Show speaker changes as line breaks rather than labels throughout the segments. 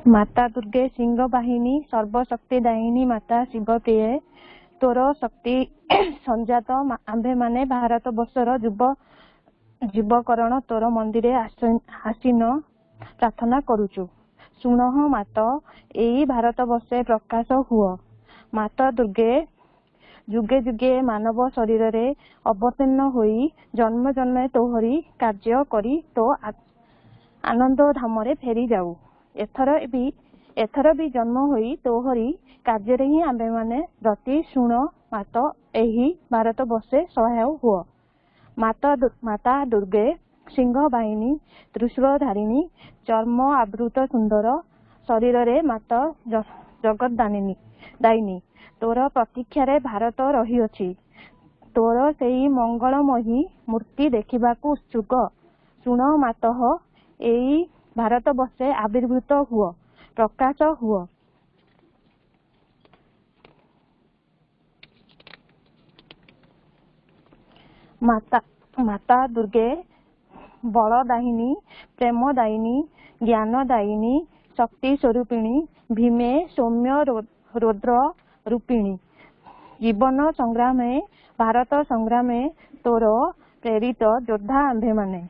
माता दुर्गे सिंह बाहिनी सर्वशक्ति दायिनी माता शिव प्रिय तोर शक्ति संजात आंभे माने भारत वर्षर जीवकरण तोर मंदिर आसीन प्रार्थना करुचु। सुनह मात एई भारत वर्षे प्रकाश हुआ। माता दुर्गे जुगे जुगे मानव शरीर रे अवतीर्ण होई जन्म जन्म तोहरी कार्य करी तो आनंद धाम रे फेरी जाऊ। एथर भी जन्म होई तोहरी कार्य रे ही आंबे माने रति शुण मात एही भारत वर्षे सहाय हुआ। माता दुर्गे सिंह बाहिनी त्रिशूलधारिणी चर्म आवृत सुंदर शरीर रे माता जगत दायिनी तोर प्रतीक्षा रे भारत रही अछि। तोर सेई मंगलमयी मूर्ति देखिबाकू उत्सुक। सुन मातः एई भारत वर्षे आविर्भूत हुआ प्रकाश हुआ। माता दुर्गे बलदायिनी प्रेमदायिनी ज्ञानदायिनी शक्ति स्वरूपिणी भीमे सौम्य रौद्र रूपिणी जीवन संग्रामे भारत संग्रामे तोर प्रेरित योद्धा आंभे माने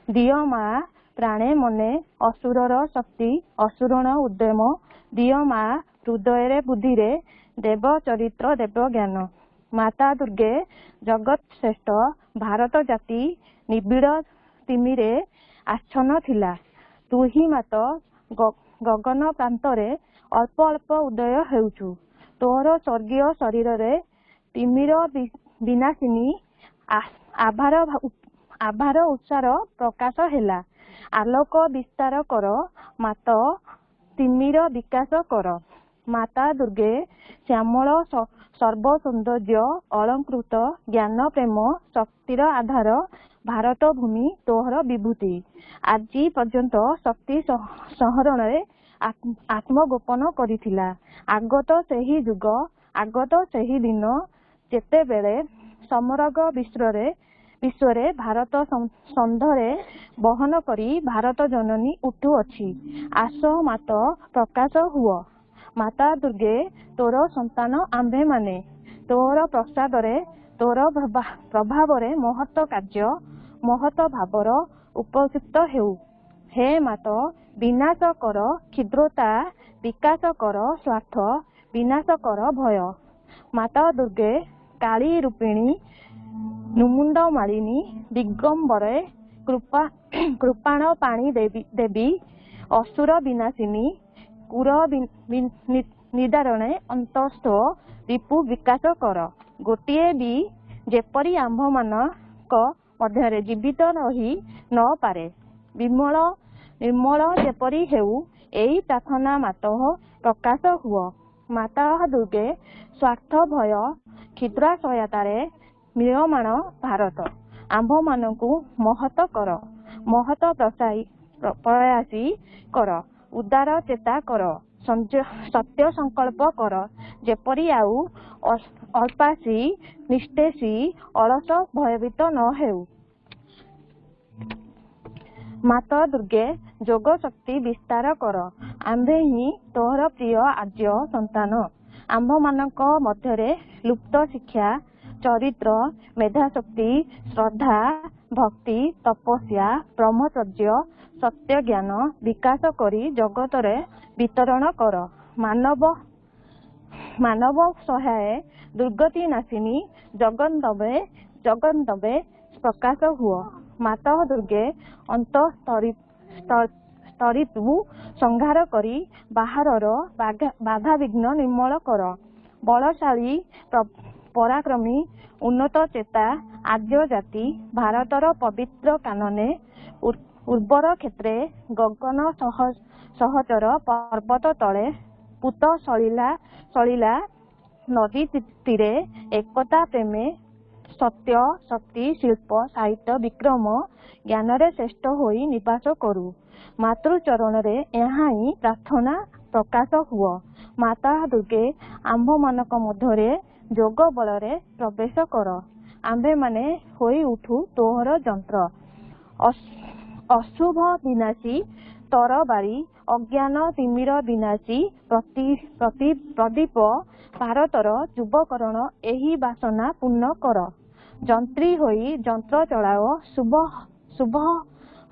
दियो मा प्राणे मने असुरर शक्ति असुरण उद्यम दियो मा हृदय बुद्धि रे देव चरित्र देव ज्ञान। माता दुर्गे जगत श्रेष्ठ भारत जाति निबिड़ तिमिरे आच्छन्न थिला। तू ही मात गगन प्रांतरे अल्प अल्प उदय हेउचु। तोर स्वर्गीय शरीर रे तिमिर विनाशिनी आभार उत्सार प्रकाश हेला। आलोक विस्तार कर मात तिमिर विकास कर। माता दुर्गे श्यामल सर्व सौंदर्य अलंकृत ज्ञान प्रेम शक्तिर आधार भारत भूमि तोहर विभूति। आज पर्यंत शक्ति सहरण रे आत्मगोपन करिथिला। आगत सेही युग आगत सेही दिन जेते बेले समग्र विश्वरे भारत संधरे बहन करी भारत जननी उठू अछि। आस मात प्रकाश हुआ। माता दुर्गे तोर संतान आंभे माने तोर प्रसाद रे तोर प्रभाव रे महत कार्य महत भावर उपस्थित हेउ। हे मात विनाश कर क्षुद्रता विकास कर स्वार्थ विनाश कर भय। माता दुर्गे काली रूपिणी नुमुंड मालिनी दिगंबरे कृपाण पाणी देवी असुर विनाशिनी कुर निदारणे अंतस्थ रिपु विकास कर। गोटिए भी जेपरी आंभ मानक मध्यरे जीवित रही न पारे निर्मल जेपरी हेउ एई प्रार्थना मातः प्रकाश हुआ। माता दुर्गे स्वार्थ भय क्षुद्र सहायतारे मिलमान भारत आंभ मानकु महत कर महत प्रयासी कर उदार चेता कर सत्य संकल्प कर जेपरी आउ अल्पासी निष्ठेसी अलस भयभीत न हेउ। माता दुर्गे जोग शक्ति विस्तार कर आंभे ही तोहर प्रिय आर्य संतान। आंभ मानक मध्यरे लुप्त शिक्षा चरित्र मेधाशक्ति श्रद्धा भक्ति तपस्या ब्रह्मचर्य सत्य ज्ञान विकास करी जगत रे वितरण कर। मानव सहाय दुर्गति नाशिनी जगदम्बे प्रकाश हुआ। माता दुर्गे अंत स्तरितु संहार करी बाहरर बाधा विघ्न निर्मूल कर। बलशाली पराक्रमी उन्नत चेता आर्य जाति भारतर पवित्र कानने उर्वर क्षेत्रे गगन सहचर पर्वत तले पूत सलिला नदी तीरे एकता प्रेमे सत्य शक्ति शिल्प साहित्य विक्रम ज्ञान रे श्रेष्ठ होई निवास करू। मातृचरण रे यहाँ ही प्रार्थना प्रकाश हुआ। माता दुर्गे आंभ मानक मध्यरे जोग बल रे प्रवेश कर आंभे माने होई उठू तोहर जंत्र अशुभ विनाशी तरबारी अज्ञान तिमिर विनाशी प्रदीप भारतर युवकरण एही वासना पूर्ण कर जंत्री होई जंत्र चलाओ शुभ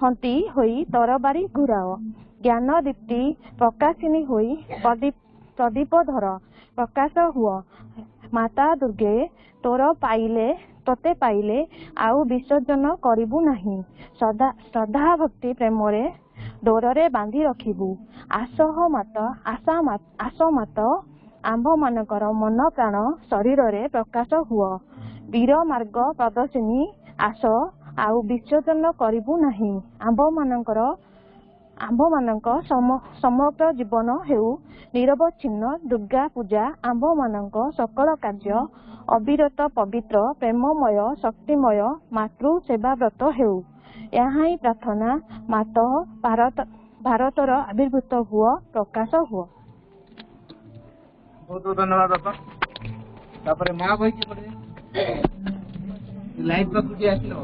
हंती होई तरबारी घुराओ ज्ञान दीप्ति प्रकाशिनी होई प्रदीप धर प्रकाश हुआ माता दुर्गे तोते पाइले आउ विसर्जन करिबु नाही श्रद्धा भक्ति प्रेमरे डोरे बांधी रखिबु आस मात आंभ मानकर मन प्राण शरीर रे प्रकाश हुआ वीर मार्ग प्रदर्शिनी आस आउ विसर्जन करिबु नाही आंभ मानक समग्र जीवन हेउ निरवच्छिन्न दुर्गा पूजा आंभ मानक सकल कार्य अविरत पवित्र प्रेममय शक्तिमय मातृ सेवा व्रत हेउ यहाँ ही प्रार्थना माता भारतर आविर्भूत हुआ प्रकाश हुआ।
बहुत बहुत धन्यवाद बापा। तापर माँ भाई के पड़े लाइव पर कुछ आसिलो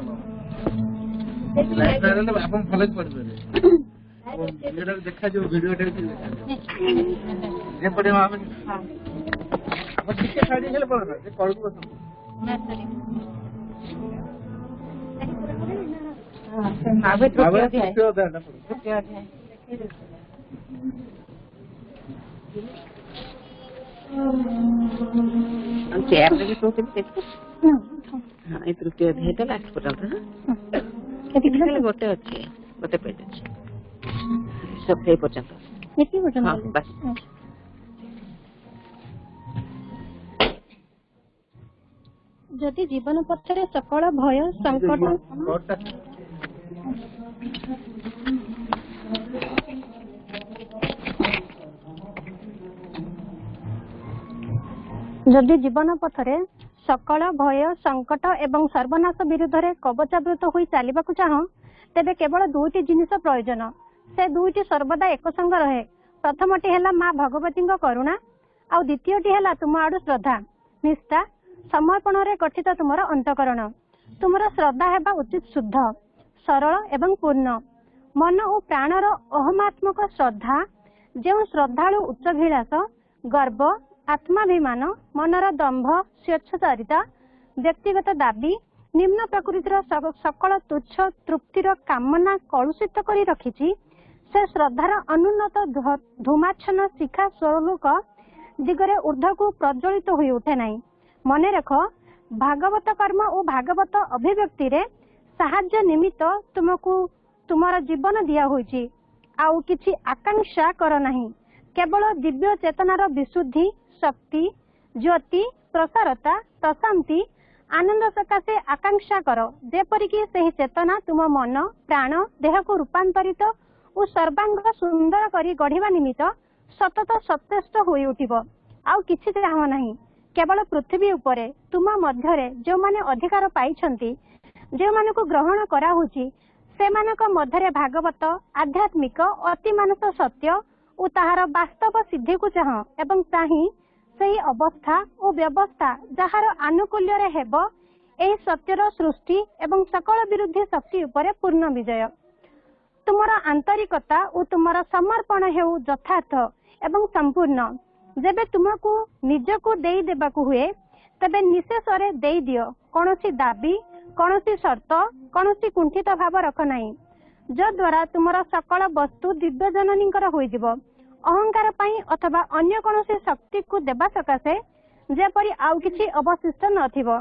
लाइव पर रहले आपण फॉलो कर पारे वीडियो देखा जो वीडियो देखा जे पड़े माँ भाई हां अब कितने साड़ी हेले पड़ना जे कॉल को मैं सॉरी हां भाई तो क्या है चेयर लगे तो हाँ ये तृतीय अध्याय तो लास्ट पर्यंत हाँ गोटे अच्छे गोटे पेज अच्छे सब है पर्यंत हाँ बस
जदि जीवन पथरे सकल भय संकट जदि जीवन पथरे सकल भय संकट एवं सर्वनाश विरुद्ध रे कवचावृत होई चलिबाकु चाहो तेबे केवल दुईटी जिनिस प्रयोजन से दुईटी सर्वदा एक संग रहे प्रथमटी हेला माँ भगवती करुणा आ द्वितीयटी हेला तुम आडू श्रद्धा निष्ठा समर्पण रे गठित तुमर अंतकरण तुमर श्रद्धा हेबा उचित शुद्ध सरल एवं पूर्ण मन और प्राणर अहमात्मक श्रद्धा जो श्रद्धालु उच्चभिलाष गर्व आत्माभिमान मनर दंभ स्वेच्छाचारिता व्यक्तिगत दाबी निम्न प्रकृतिर सकल तुच्छ तृप्तिर कामना कलुषित करी रखिछि से श्रद्धार अनुन्नत धूमाच्छन्न शिखा स्वरूप दिगरे ऊर्ध्व को प्रज्वलित होई उठे नाही मने रख भागवत कर्म और भागवत अभिव्यक्ति रे साहाय्य निमित्त तुमको तुमर जीवन दिया होइछि आउ किछि आकांक्षा कर नाही केवल दिव्य चेतनार विशुद्धि शक्ति ज्योति प्रसारता प्रशांति आनंद सकाशे आकांक्षा कर जेपरिक से चेतना तुम मन प्राण देह को रूपांतरित और सर्वांग सुंदर करी गढ़िबा निमित्त सतत सचेष्ट होई उठिबो आउ किछि चाह नाही केवल पृथ्वी उपरे तुम मध्यरे जो माने अधिकार पाइछंती जो मानको ग्रहण करा होछि सेमानक मध्यरे भागवत आध्यात्मिक अति मानस सत्य और ताहार वास्तव सिद्धि को चाह एवं चाही सही अवस्था और व्यवस्था जहार आनुकूल्य रे हेबो एही सत्यर सृष्टि एवं सकल विरुद्ध शक्ति उपरे पूर्ण विजय तुमर आंतरिकता और तुमर समर्पण हेउ यथार्थ एवं संपूर्ण जेबे तुमको निजको देई देबाकू हुए तबे निशेष रे देई दियो कोनोसी दाबी कोनोसी शर्त कोनोसी कुंठित भाव रख नाही जो द्वारा तुमर सकल वस्तु दिव्य जननींकर होई जिवो अहंकार पाई अथवा अन्य कोनोसी शक्ति को देबा सकाशे जेपरि आउ किछि अवशिष्ट नथिबो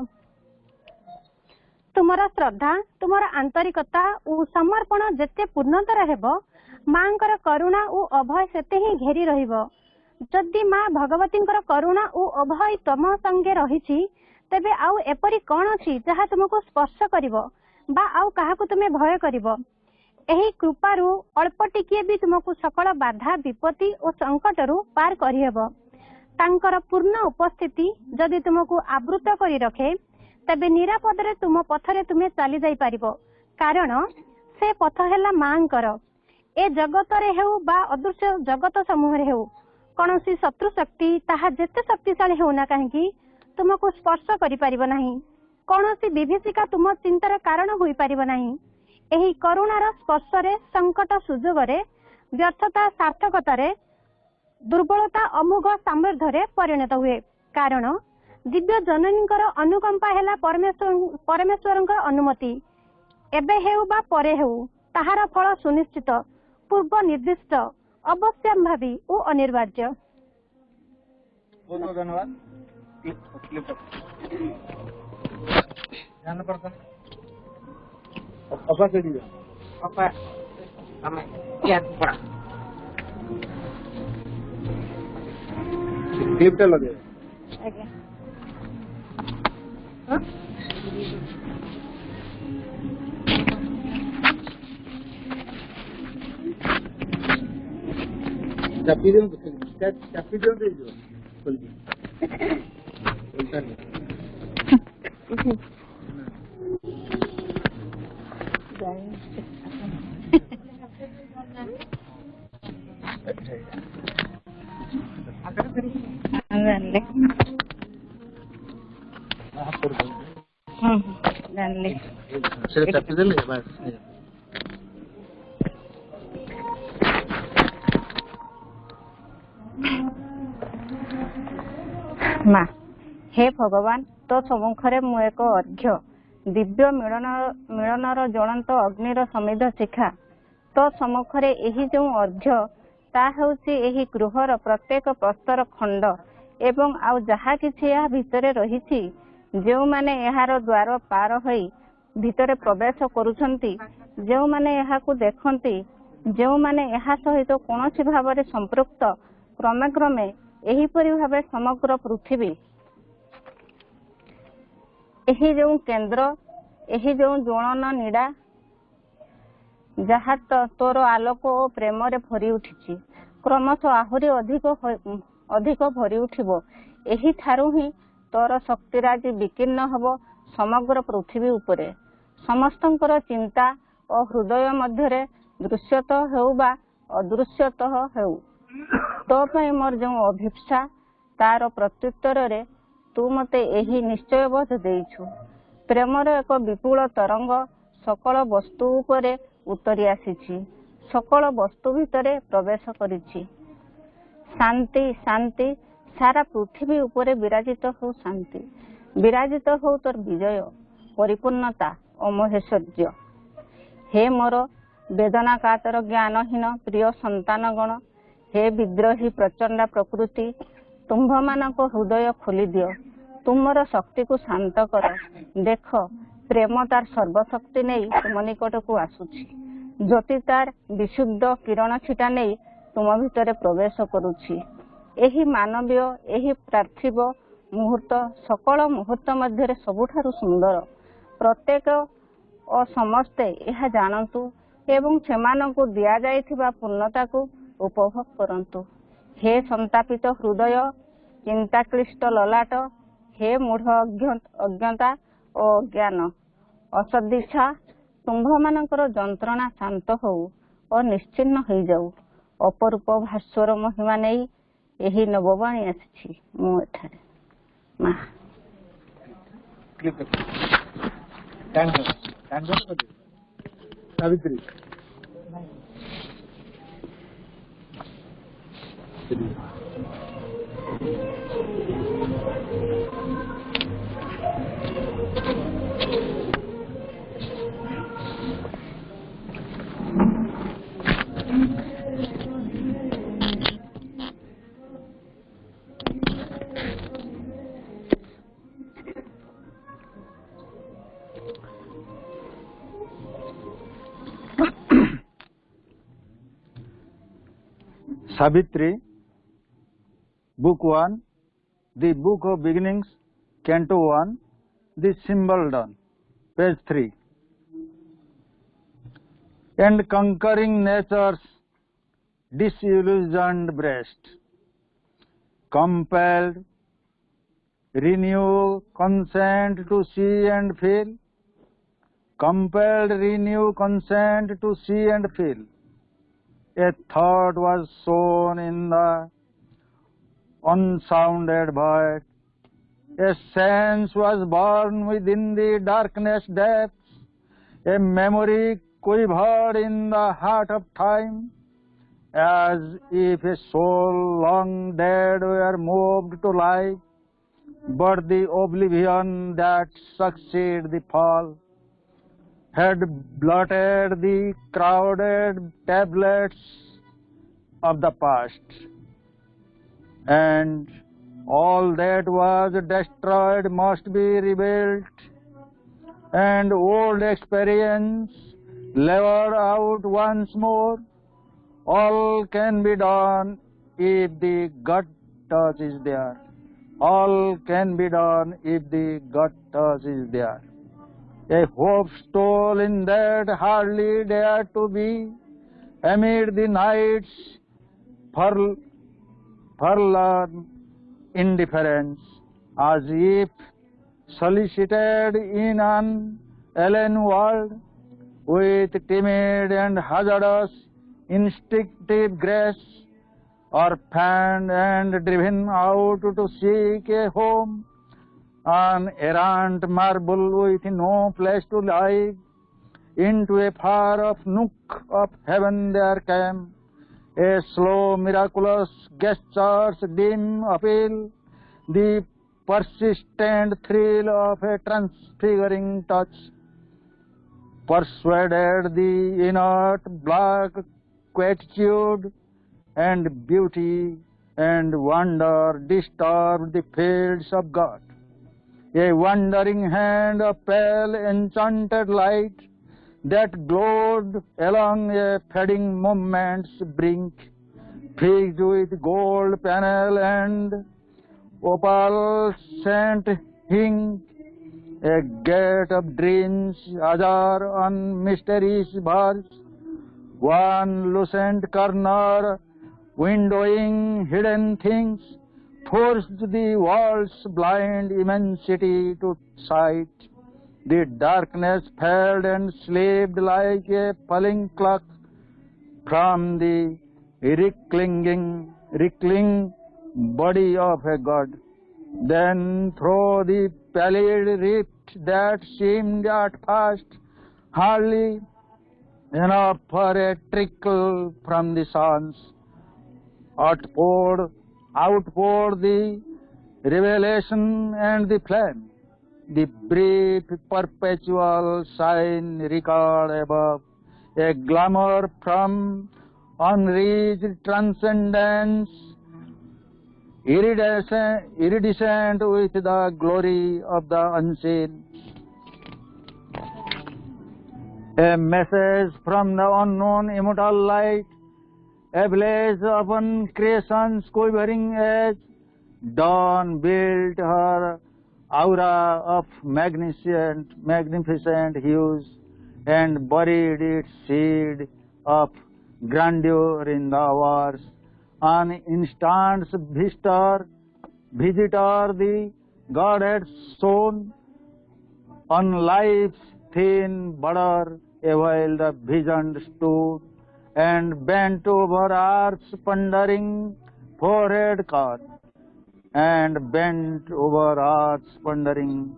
तुमर श्रद्धा तुमर आंतरिकता और समर्पण जेते पूर्णतर हेबो मांकर करुणा और अभय सेते ही घेरी रहिबो जदि माँ भगवतींकर करुणा और अभय तम संगे रहिछि तेबे आउ एपरि कोन अछि जहा तुमको स्पर्श करिवो बा आउ काहाकू तुमे भय करिवो एही कृपारू अल्प टिकिए भी तुमको सकल बाधा विपत्ति और संकट रु पार करिहेबो तांकर पूर्ण उपस्थिति जदि तुमको आवृत करी रखे तबे निरापद रे तुम पथरे तुमे चली जाई पारिबो कारण से पथ हेला मांकर ए जगत रे हेउ बा अदृश्य जगत समूह रे हेउ कोनोसी शत्रु शक्ति ताहा जेते शक्तिशाली होना काहेकि तुमको स्पर्श करि पारिबो नाही कोनोसी विभीषिका तुम चिंतार कारण होई पारिबो नाही ଏହି କରୁଣାର ସ୍ପର୍ଶରେ ସଂକଟ ସୁଯୋଗରେ ବ୍ୟର୍ଥତା ସାର୍ଥକତାରେ ଦୁର୍ବଳତା ଅମୋଘ ସାମର୍ଥ୍ୟରେ ପରିଣତ ହୁଏ। କାରଣ ଦିବ୍ୟ ଜନନୀଙ୍କର ଅନୁକମ୍ପା ହେଲା ପରମେଶ୍ୱରଙ୍କର ଅନୁମତି। ଏବେ ହେଉ ବା ପରେ ହେଉ ତାହାର ଫଳ ସୁନିଶ୍ଚିତ, ପୂର୍ବ ନିର୍ଦ୍ଦିଷ୍ଟ, ଅବଶ୍ୟମ୍ଭାବୀ ଓ ଅନିବାର୍ଯ୍ୟ।
बहुत धन्यवाद। अपा के दिया अपा हमें क्या पड़ा क्लिप टा लगे
आज्ञा
चापी दे चापी दे जो खोल दी उल्टा चापी दे बस
माँ हे भगवान तो सम्मुखरे मु एक अर्घ्य दिव्य मिलनर ज्वलंत अग्निर समिध शिखा तो सम्मुखरे एही जो अर्घ्य ता हेउची एही गृहर प्रत्येक प्रस्तर खंड एवं आउ जहा किछि या भितरे रहिछि जो माने एहार द्वार पार होई भितरे प्रवेश करूछंती जो माने एहाकु देखंती जो माने एहा सहित कोनोसी भाबरे संपृक्त क्रमे क्रमे एही परि भाबे समग्र पृथ्वी एही जो केंद्र एही जो ज्वलन नीड़ा जहा तोर आलोक और प्रेम रे भरी उठिछि क्रमश आहुरी अधिक भरी उठिबो एही थारु ही तोर शक्तिराजी विकीर्ण हबो समग्र पृथ्वी उपरे समस्तंकर चिंता और हृदय मध्यरे दृश्यत हेउ बा अदृश्यत हेउ तो पई मोर जो अभिप्सा तार प्रत्युत्तर रे तू मते एही निश्चय बोध देइछु प्रेमर एक विपुल तरंग सकल वस्तु उपरे उतरी आसीछि सकल वस्तु भितरे प्रवेश करिछि शांति शांति सारा पृथ्वी उपरे विराजित हो शांति विराजित हो तोर विजय परिपूर्णता और महेश्वर्य हे मोर वेदना कातर ज्ञानहीन प्रिय संतानगण हे विद्रोही प्रचंडा प्रकृति तुम्भ मानक हृदय खोली दियो तुमर शक्ति को शांत कर देख प्रेम तार सर्वशक्ति नहीं तुम निकट को आसुछि ज्योति तार विशुद्ध किरण छिटा नहीं तुम भितर प्रवेश करुछि एही मानवीय एही पार्थिव मुहूर्त सकल मुहूर्त मध्य सबुठारु सुंदर प्रत्येक और समस्ते यह जानतु एवं सेमानंकु दिया जाइथिबा पूर्णता को उपभोग करंतु हे संतापित हृदय चिंताक्लिष्ट ललाट हे मूढ़ अज्ञता और ज्ञान असदिच्छा तुम्भ मानकर जंत्रणा शांत हो और निश्चिन्न हो जाऊ अपरूप भास्वर महिमा नहीं यही नववाणी आसी मु एठारे माँ
Savitri Savitri, Book 1, The Book of Beginnings, Canto 1, The Symbol Done, page 3. And conquering nature's disillusioned breast, compelled, renew consent to see and feel, compelled, renew consent to see and feel. A thought was sown in the unsounded void. A sense was born within the darkness depths. A memory
quivered in the heart of time, as if a soul long dead were moved to life. But the oblivion that succeeded the fall had blotted the crowded tablets of the past, and all that was destroyed must be rebuilt, and old experience levered out once more. All can be done if the gut touch is there. All can be done if the gut touch is there. A hope stole in that hardly dared to be, amid the night's forlorn indifference, as if solicited in an alien world, with timid and hazardous instinctive grace, orphaned and driven out to seek a home, an errant marble with no place to lie. Into a far-off nook of heaven there came a slow, miraculous gesture's dim appeal, the persistent thrill of a transfiguring touch, persuaded the inert black quietude, and beauty and wonder disturbed the fields of God. A wandering hand of pale enchanted light that glowed along a fading moment's brink, fixed with gold panel and opalescent hing, a gate of dreams azure on mysterious bars, one lucent corner windowing hidden things, forced the world's blind immensity to sight. The darkness fell and slipped like a falling clock from the wriggling body of a god. Then through the pallid rift that seemed at first hardly enough for a trickle from the suns, outpoured the revelation and the flame, the brief perpetual sign record above, a glamour from unreached transcendence, iridescent with the glory of the unseen. A message from the unknown immortal light, ablaze upon creation's quivering edge. Dawn built her aura of magnificent hues, and buried its seed of grandeur in the hours. An instant's visitor, the God had sown on life's thin border, a while the vision stood and bent over earth's pondering forehead car, and bent over earth's pondering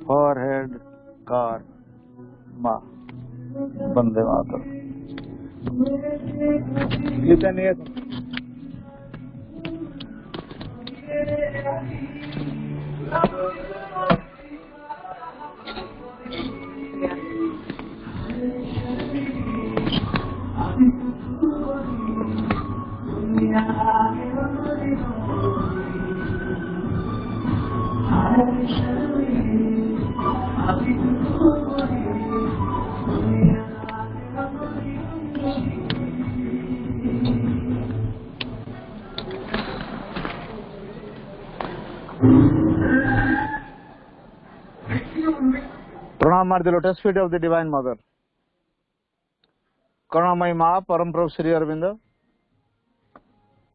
forehead car. Ma, Bande Mataram. Pranam at the lotus feet of the Divine Mother. Karunamai Ma, Param Prabhu Sri Aurobindo,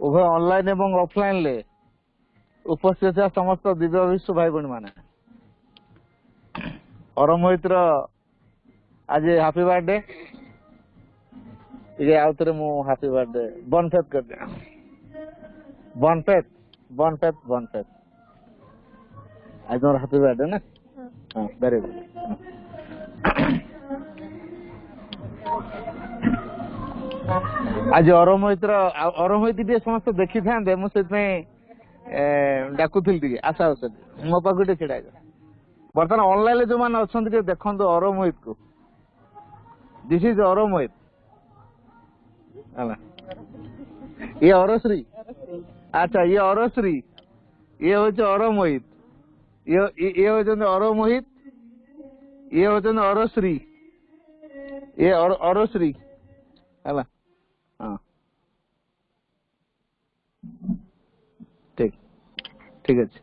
उभय online एवं offline ले उपस्थित समस्त दिव्य विश्व भाई बहन माने और मोहितर आज हैप्पी बर्थडे ये आउतरे मु हैप्पी बर्थडे बनफेत कर दे बनफेत आज मोर हैप्पी बर्थडे ना हां वेरी गुड
आज अरमोहित अरमोहित टे समस्त देखी था मुझे डाकुल टे आस आस मो पाक छिड़ा बर्तमान ऑनलाइन जो मैंने अच्छा देखो अरमोहित को दिस इज अरमोहित ये अरश्री अच्छा ये अरश्री ये हूँ अरमोहित ये हूँ अरमोहित ये हूँ अरश्री ये अरश्री है हाँ ठीक ठीक अच्छे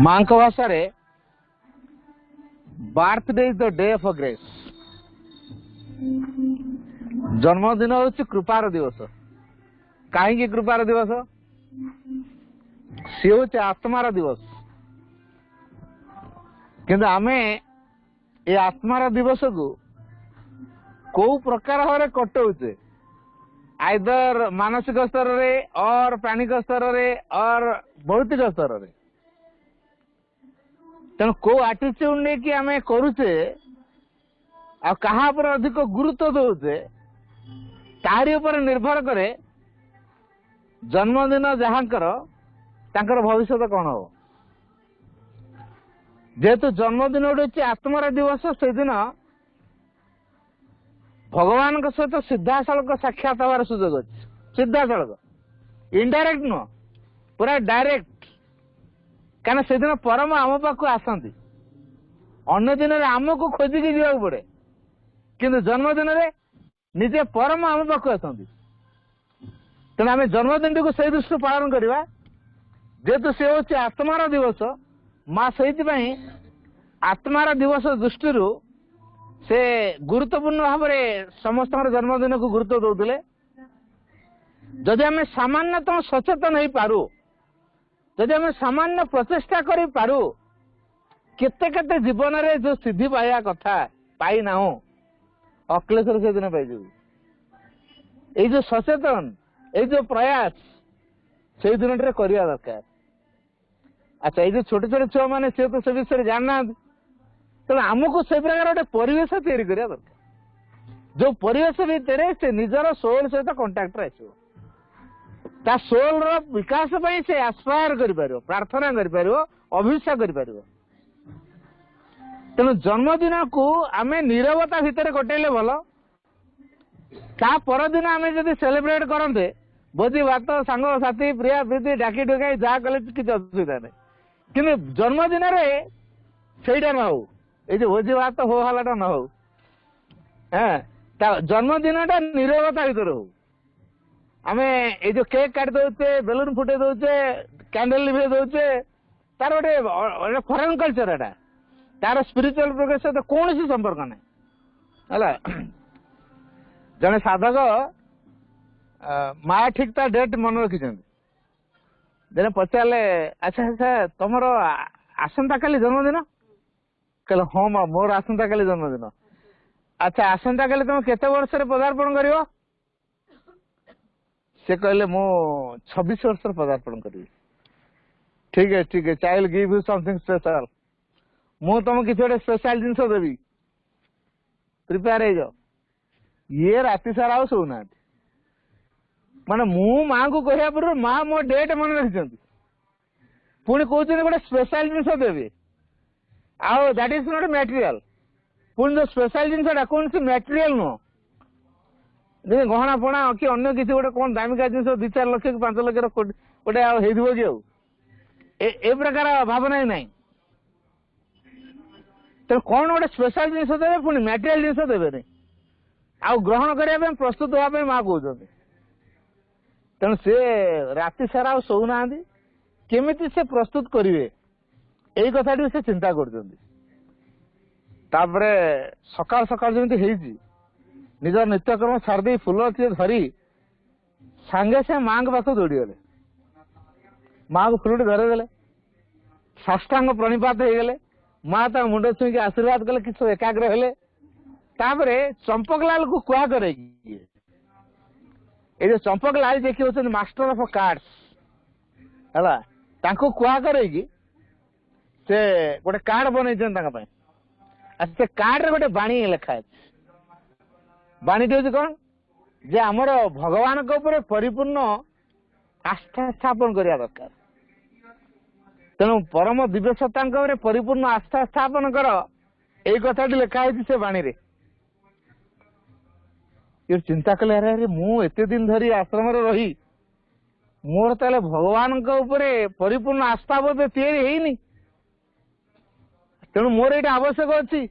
मां भाषा रे birthday is the day of grace जन्मदिन हूँ कृपार दिवस कहीं कृपार दिवस सी हूँ आत्मार दिवस किंतु आमे ये आत्मार दिवस को कौ प्रकार भाव कटौचे आइदर मानसिक स्तर रे और प्राणिक स्तर रे और भौतिक स्तर रे तेणु को आटीट्यूड नहीं कि आम करुचे पर अधिक गुरुत्व दौचे तारी ऊपर निर्भर करे जन्मदिन जहाँकर भविष्य कौन हो जेहेतु जन्मदिन गोटे आत्मार दिवस से दिन भगवान सहित सीधा सड़क साक्षात हमार सुजोग अच्छे सीधा सड़क इनडायरेक्ट नुह पूरा डायरेक्ट क्या से दिन परम आम पाक आसती अन्य दिन आमको खोजिकी जावाक पड़े किंतु जन्मदिन निजे परम आम पाक आसती तेना आम जन्मदिन को से दृष्टि पालन करवा जेहेतु से हूँ आत्मार दिवस माँ से आत्मार दिवस दृष्टि से गुरुत्वपूर्ण भाव में समस्त जन्मदिन को गुरुत्व दौले जदि आम सामान्यतम सचेतन हो पारू जदि आम सामान्य प्रचेषा करी पारू केते केते जीवन रे जो सिद्धि पाया कथा पाई ना अक्लेश्वर से दिन पाई ये जो सचेतन ये जो प्रयास से दिन करवा दरकार अच्छा ये जो छोटे छोटे छुआ मैंने सी तो से विषय जानना तेना आमको से प्रकार गोटे परिवेश तैयारी करवा दरकार जो परिवेश भितर से निजर सोल सहित कंटाक्ट आसो ता सोल रो विकास पई से एस्पायर करि पारियो प्रार्थना करि पारियो अभिष्ठा करि पारियो तेणु जन्मदिन को आमे नीरवता भितर कटेले भलो ता परदिन आमे जदि सेलिब्रेट करते भोजी भात सांग साथी प्रिया प्रीति डाकी डुकाई जा कले किसी असुविधा नहीं किंतु जन्मदिन रे सेटा न हो ये जो भोजी भात हो हलाटा न हो जन्मदिन नीरवता भितर हो आमे ये जो केक काट दौचे बेलून फुटे दौचे कैंडल लिभे दौचे तार गोटे फरेन कल्चर एटा तार स्पिरिचुअल प्रोग्रेस सहित कौन सी संपर्क ना जने साधक माँ ठीक ता डेट मन रखी जने पचारे अच्छा अच्छा तुम आसंता काली जन्मदिन कहले हाँ माँ मोर आसंता काली जन्मदिन अच्छा आसंता काली तुम केते वर्ष पदार्पण कर से कहले मो 26 वर्ष पदार्पण करी ठीक है child give you something special मु तुम किसी गोटे स्पेशल जिनस देवी प्रिपेयर हो जाओ ये राति सारा आ शोना माने मु माँ को कहया पर माँ मो डेट मन रखी पुणी कहते गोटे स्पेशल जिनस देवी आउ दैट इज नॉट मटेरियल पुणी जो स्पेशल जिनसा कौन सी मटेरियल नुह गहना फणा कि अन्य किसी गोटे कौन दामिका जिन 2-4 लाख कि 5 लाख गोटे कि प्रकार भावना ही नहीं तो कौन गोटे स्पेशल जिन देवे पुणी मटेरियल जिन देवे आउ ग्रहण करने प्रस्तुत होगा माँ कहते तेणु सी राति सारा शोना केमी से प्रस्तुत करेंगे यही कथा से चिंता कर सकाल सकाल जमी निजर नित्यक्रम सारदे फुल सी धरी सांगे से माँ के पास दौड़ी गले माँ को फुलटी धरेदेले साष्टांग प्रणिपात हो गले माँ ता मुंड छुई आशीर्वाद कले कि सब एकाग्र हेले तापरे चंपकलाल को कुआ करे ये जो चंपकलाल जे कि मास्टर ऑफ कार्ड्स हला तांको कुआ करे कि से गोटे कार्ड बनै से कार्ड रे गोटे बाणी लिखा है बाणी हूँ कौन जे आमर भगवान के ऊपर परिपूर्ण आस्था स्थापन करने दरकार तेणु परम दिव्य सत्ता परिपूर्ण आस्था स्थापन कर यही कथा लिखाई से बाणी रे ये चिंता कले अरे मु एते दिन धरी आश्रम रही मोर ताले भगवान के ऊपर परिपूर्ण आस्था बोध तैयारी तेणु मोर ये आवश्यक अच्छी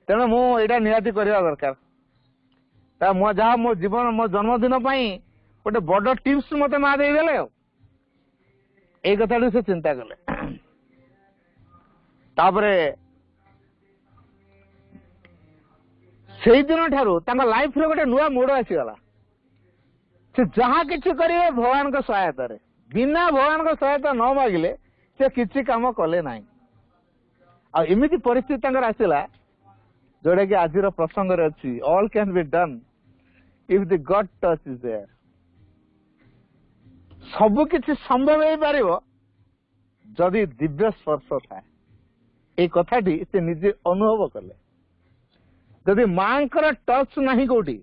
तेणु मुझा निहाती करवा दरकार मो जहाँ मो जीवन मो जन्मदिन गोटे बड़ टिप्स मत माँ देदेले ये कथा से चिंता कले तापरे से दिन ठारू लाइफ रे गोटे नुआ मोड़ आसीगला से जहाँ किसी करेंगे भगवान को सहायता रे बिना भगवान को सहायता न मागिले से किसी काम कले ना आमती परिस्थिति आसला जोड़ा कि आज प्रसंग अच्छी all can be done if the god touch is there सब किसी संभव हो पार जदि दिव्य स्पर्श था ये कथाटी से निजे अनुभव कले जदि माँ टच नहीं कोटी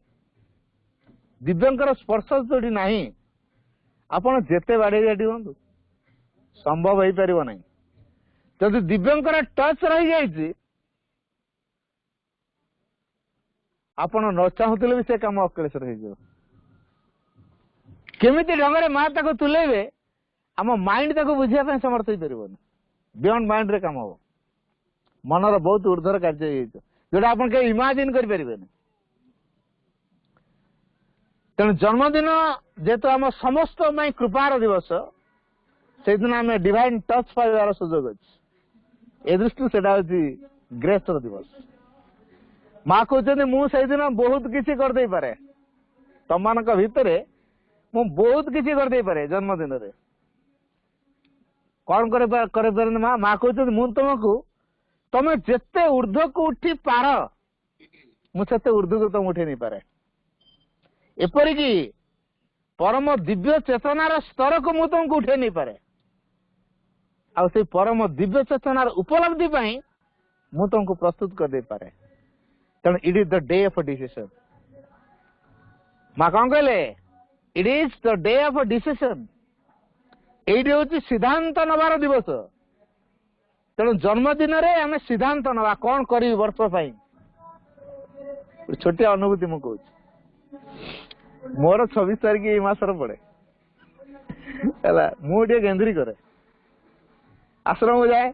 दिव्यंकर स्पर्श जो नहीं आपण जेते बाड़े हूँ संभव हो पार ना जदि दिव्यंकर टच रही जाइए आपण न चाहूले भी से कम अक्लेश्वर हो केमिति ढंग माँ ताको तुलेबे आम माइंड ताको बुझापी समर्थ हो पार बियॉन्ड माइंड रे काम हम मनर बहुत ऊर्धर कार्य जोटा आप इमाजिन करें तेणु जन्मदिन जेहेतु आम समस्त कृपार दिवस से दिन आम डिवाइन टच पाइबार सुजोग अच्छी ए दृष्टि से ग्रेस दिवस माँ कहते मुझे दिन बहुत किसी करदे पारे तुम मान भितर मु बहुत किसी करदे पारे जन्मदिन रे कौन करे माँ माँ कहते मु तुमको तुम जिते ऊर्ध्व को उठी पार मुझे ऊर्ध्व को तुम उठे नहीं पारे एपरिकी परम दिव्य चेतनार स्तर को मु तुमको उठे नहीं पारे आ से परम दिव्य चेतनार उपलब्धि मु तुमको प्रस्तुत कर दे पारे तेणु it is the day of decision माँ कौन कहले it is the day of decision ये हूँ सिद्धांत नवार दिवस तेणु जन्मदिन रे आम सिद्धांत नवा कौन करी वर्ष छोटिया अनुभूति मु कहूँ मोर 26 तारीख ये मासर पड़े मुझे गेंद्री करे आश्रम जाए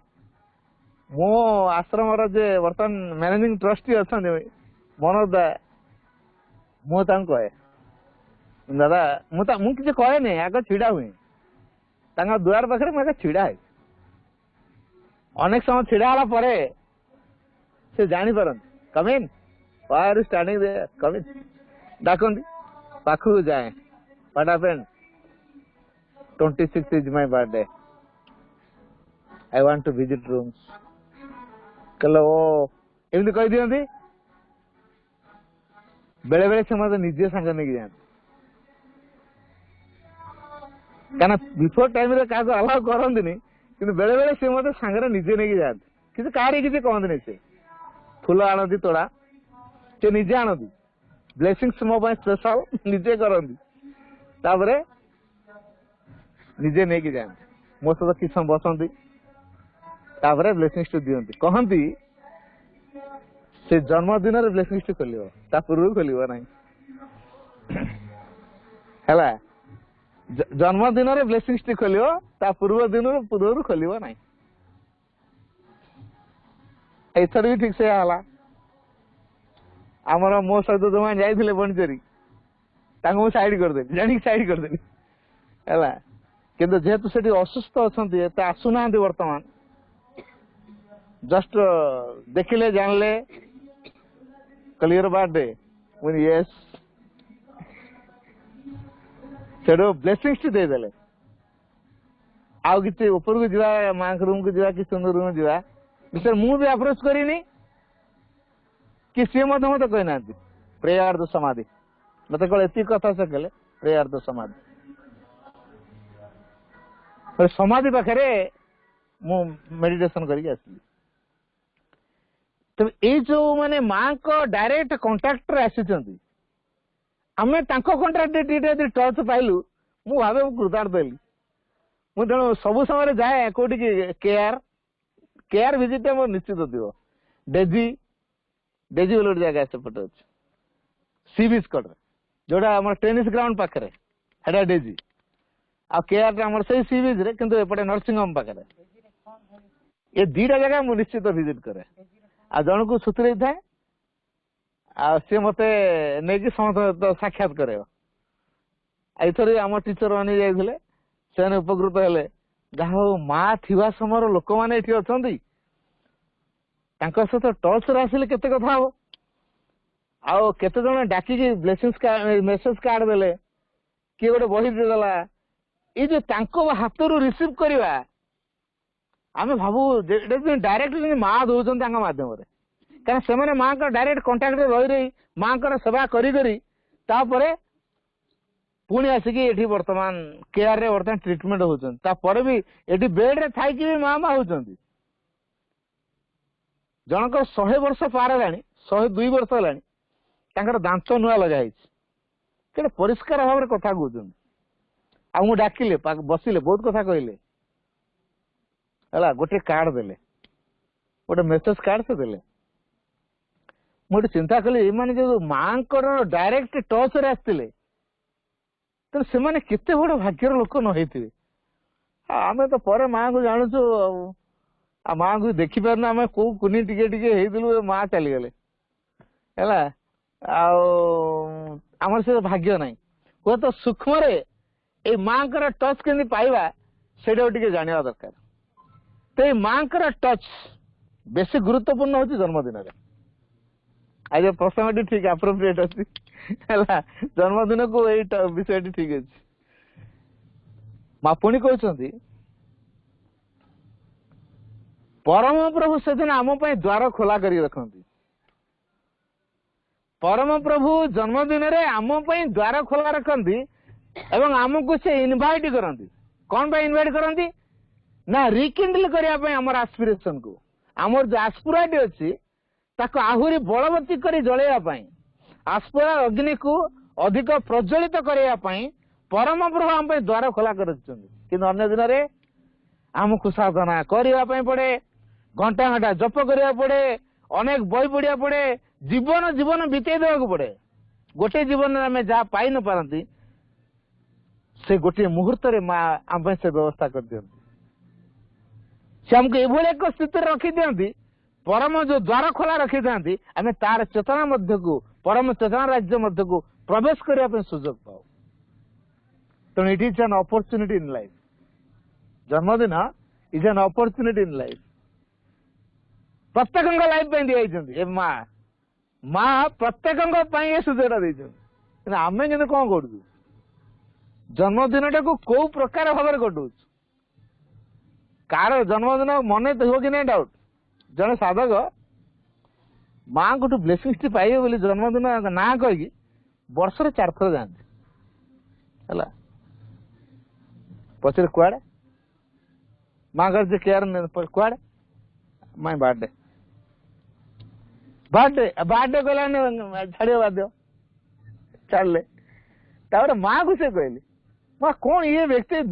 मो आश्रम जे बर्तमान मैनेजिंग ट्रस्टी अच्छा मनोज दा मुझे कहे दादा मुझे कहे नहीं आगे छिड़ा हुई दुआर पाखे मुझे छिड़ा है अनेक समय छिड़ा है से जापर come in why are you standing there come in डाकती पाखु जाए what happened 26 is my birthday I want to visit rooms कल ओ एमती कही दिखती बेले बेले से मत निजे सांग नहीं जाते क्या बिफोर टाइम रे क्या अलाउ करती कि बेले बेले से मत सांगे निजे नहीं जाते किसी कहारी किसी कहते से फूल आणती तोड़ा से निजे आणती ब्लेसिंग्स मो स्पेशल निजे करती तापरे निजे नहीं जाते मो सहित किस समय बसती तापरे ब्लेसिंग्स दिखती कहती से जन्मदिन ब्लेसिंग्स खोल पूर्व खोल ना है जन्मदिन ब्लेसिंग्स खोल पूर्व दिन पूर्व खोल ना एथर भी ठीक से आमर मो सहित जो मैंने जाइए बणिचेरी मुझे साइड करदेली जाणी साइड करदेली है किंतु जेहेतु से असुस्थ अच्छा आसुना बर्तमान जस्ट देखिले जानले क्लियर बर्थडे यस सेठो ब्लेसिंग्स देदेले आउ किसी ऊपर को जीवा माँ रूम को जीवा कि सुंदर रूम जीवा विषय मु भी अप्रोच करिनी कि सी मत कहना प्रेयर द समाधि मत कल एति कथा से कहले प्रेयर द समाधि समाधि पाखे मु मेडिटेशन करके आसली तो ये जो माने माँ को डायरेक्ट कंटाक्ट आसी आम कंट्राक्ट टच पाइलु मु भावे कृतार्थ हेली मु तेणु सब समय जाए कौटी केयर केयर विजिट मोर निश्चित थी डेजी डेजी बोले जगह सेपटे अच्छे सी बीच कट जोड़ा आम टेनिस ग्राउंड पाखे हेटा डेजी आ केयर आम से सी बीच रे किंतु एपटे नर्सिंग होम पाखे ये दीटा जगह मु निश्चित विजिट करे आ जन को सुतरे थाए आ सी मते नहीं समस्त साक्षात करे एथर आम टीचर मानी जाइए से उपकृत हेले जहा माँ थिबा समय लोक मैंने ये अच्छा सहित टच आसिले केते कथा हम आउ केते जन डाकी ब्लेसिंग्स मेसेज कार्ड देले किए गोटे बही देदेला ये जो तांको हाथ रू रिसीव करवा आम भावु डायरेक्ट माँ दौरान मध्यम कारण से माँ का डायरेक्ट कंटाक्ट रही रही माँ का सेवा करी तापरे पुणी आसिक ये बर्तमान केयर रे बर्तमान ट्रिटमेंट होपर भी ये बेड रे थी भी माँ माँ होती जनक 100 वर्ष पार है 102 वर्ष है दांत नुआ लगाई के परिष्कार भाव में कथा कहते आ डाकिले बसिले बहुत कथा कहले है गोटे कार्ड देले गोटे मेसेज कार्ड से देले मुझे चिंता कली माने जो माँ को डायरेक्ट टच रे आसते तो से माने केते बड़ भाग्यर लोक न होइथिबे आमे तो पर माँ को जानूछु आ माँ को देखि पारना आमे को कुनी टिके टिके हेदिलु माँ चली गले हैला आमर से भाग्य नहीं वो तो सूक्ष्म रे ए माँ कर टच केंदी पाइबा सेडो टिके जानिया दरकार तो ए माँ कर टच बेसी गुरुत्वपूर्ण होची जन्मदिन रे आज प्रसंग ठीक अप्रोप्रिएट अच्छी जन्मदिन को यही विषय ठीक अच्छे माँ पुणी कहते परम प्रभु से दिन आम द्वार खोला कर रखती परम प्रभु जन्मदिन रे आम द्वार खोला रखती एवं आमको से इनवाइट करती कौन पे इनवाइट करती ना रिकिंडल करने आमर एस्पिरेशन को आमर जो एस्पिरेट अच्छी ताको आहुरी बलवती करी जलैया आस्परा अग्नि को अधिक प्रज्वलित करने परम प्रभु आम द्वार खोला कर अन्य दिन में आमको साधना करने पड़े घंटा घंटा जप करने पड़े अनेक बही पढ़ा पड़े जीवन जीवन बीते देवा पड़े गोटे जीवन आम जहाँ पाई न पारती से गोटे मुहूर्त माँ आम से व्यवस्था कर दिखती से आमको ये एक स्थिति रखी दिखती परम जो द्वार खोला रखी था आम तार चेतना मध्य को परम चेतना राज्य मध्य को प्रवेश करने सुजोग पाओ तेणु it is an opportunity in life जन्मदिन is an opportunity in life प्रत्येक लाइफ दिखाई माँ माँ प्रत्येक ये सुजोग आम कि कौन कर जन्मदिन टा को कौ प्रकार भाव कटू कार जन्मदिन मन तो हो कि नहीं डाउट जड़े साधक माँ को ब्लेसिंग्स पाइबे बोली जन्मदिन ना कहीकि वर्ष 4 थर जाते है पचर कुआड़े माँ कर केयर कुआड़े माँ बर्थडे बर्थडे बर्थडे कहला छाड़ बाध्य छाड़े माँ को से कहली माँ कौन ये व्यक्ति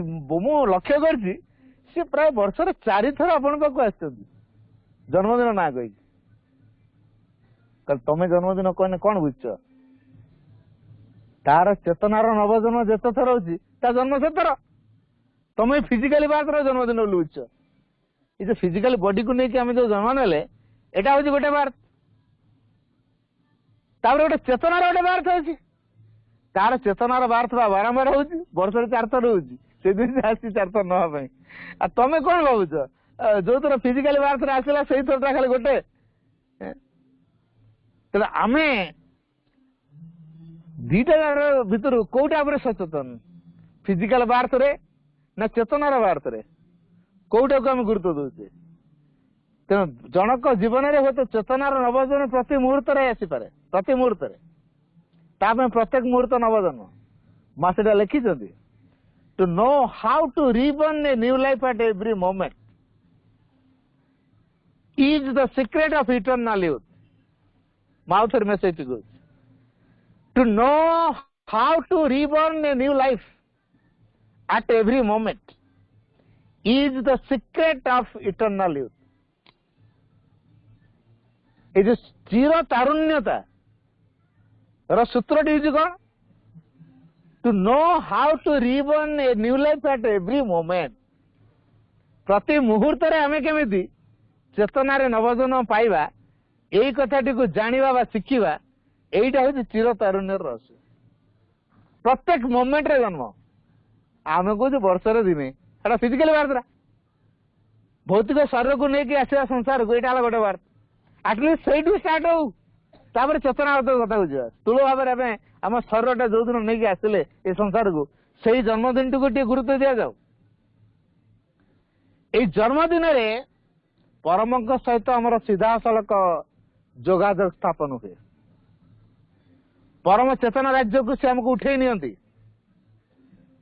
मु लक्ष्य कर प्राय वर्ष 4 थर आपण पाक आस जन्मदिन ना कही तमें जन्मदिन कहने कौन बुझ तार चेतनार नवजन्म जेत थर होची जन्म से थर तमें फिजिकाली बात जन्मदिन बोली बुझ ये जो फिजिकाली बॉडी को लेकिन आम जो जन्म नेले एटा हूँ गोटे बार्थ तापर गोटे चेतनार गोटे बार्थ अच्छी तार चेतनार बार्थ बारंबार हो वर्ष 4 थर हो 4 थर नापी आ तमें कौन भावुच जो थर फिजिकाली बार्थ आसला से थर खाली गोटे तेज आमे दीटा भर कौटा सचेतन फिजिकल बार्थ रे ना चेतनार बार्थ रे कोटा को आम गुरुत्व दौचे तेणु जनक जीवन में हूँ तो चेतनार नवजन्म प्रति मुहूर्त आसीपे प्रति मुहूर्त प्रत्येक मुहूर्त नवजन्म माँ से लिखी to know how to reborn a new life at every moment is the secret of eternal youth. Mouth's message goes. To know how to reborn a new life at every moment is the secret of eternal youth. ये जो चिर तारुण्यता सूत्र टी कौन to know how to reborn a new life at every moment प्रति मुहूर्त आम केमी चेतनार नवजन्म पाइबा यही कथाटी को जानिबा शिखिबा यहीटा हूँ चिर तारुण्य रहस्य प्रत्येक मोमेंट रे जन्म आम कौन वर्षर दिने फिजिकल बार्थ भौतिक शरीर को लेकिन आसवा संसार को यहाँ गोटे बार्थ आटलिस्ट से स्टार्ट हो तापर चेतनागत कथा को जा स्थूल भाव में आम शरीर जो दिन नहीं आसिले ये संसार को से जन्मदिन टी गुरुत्व दि जाऊ ये जन्मदिन परम सहित आमर सीधा सड़क जोगाजोग स्थापन हुए परम चेतना राज्य को सी आमको उठे नि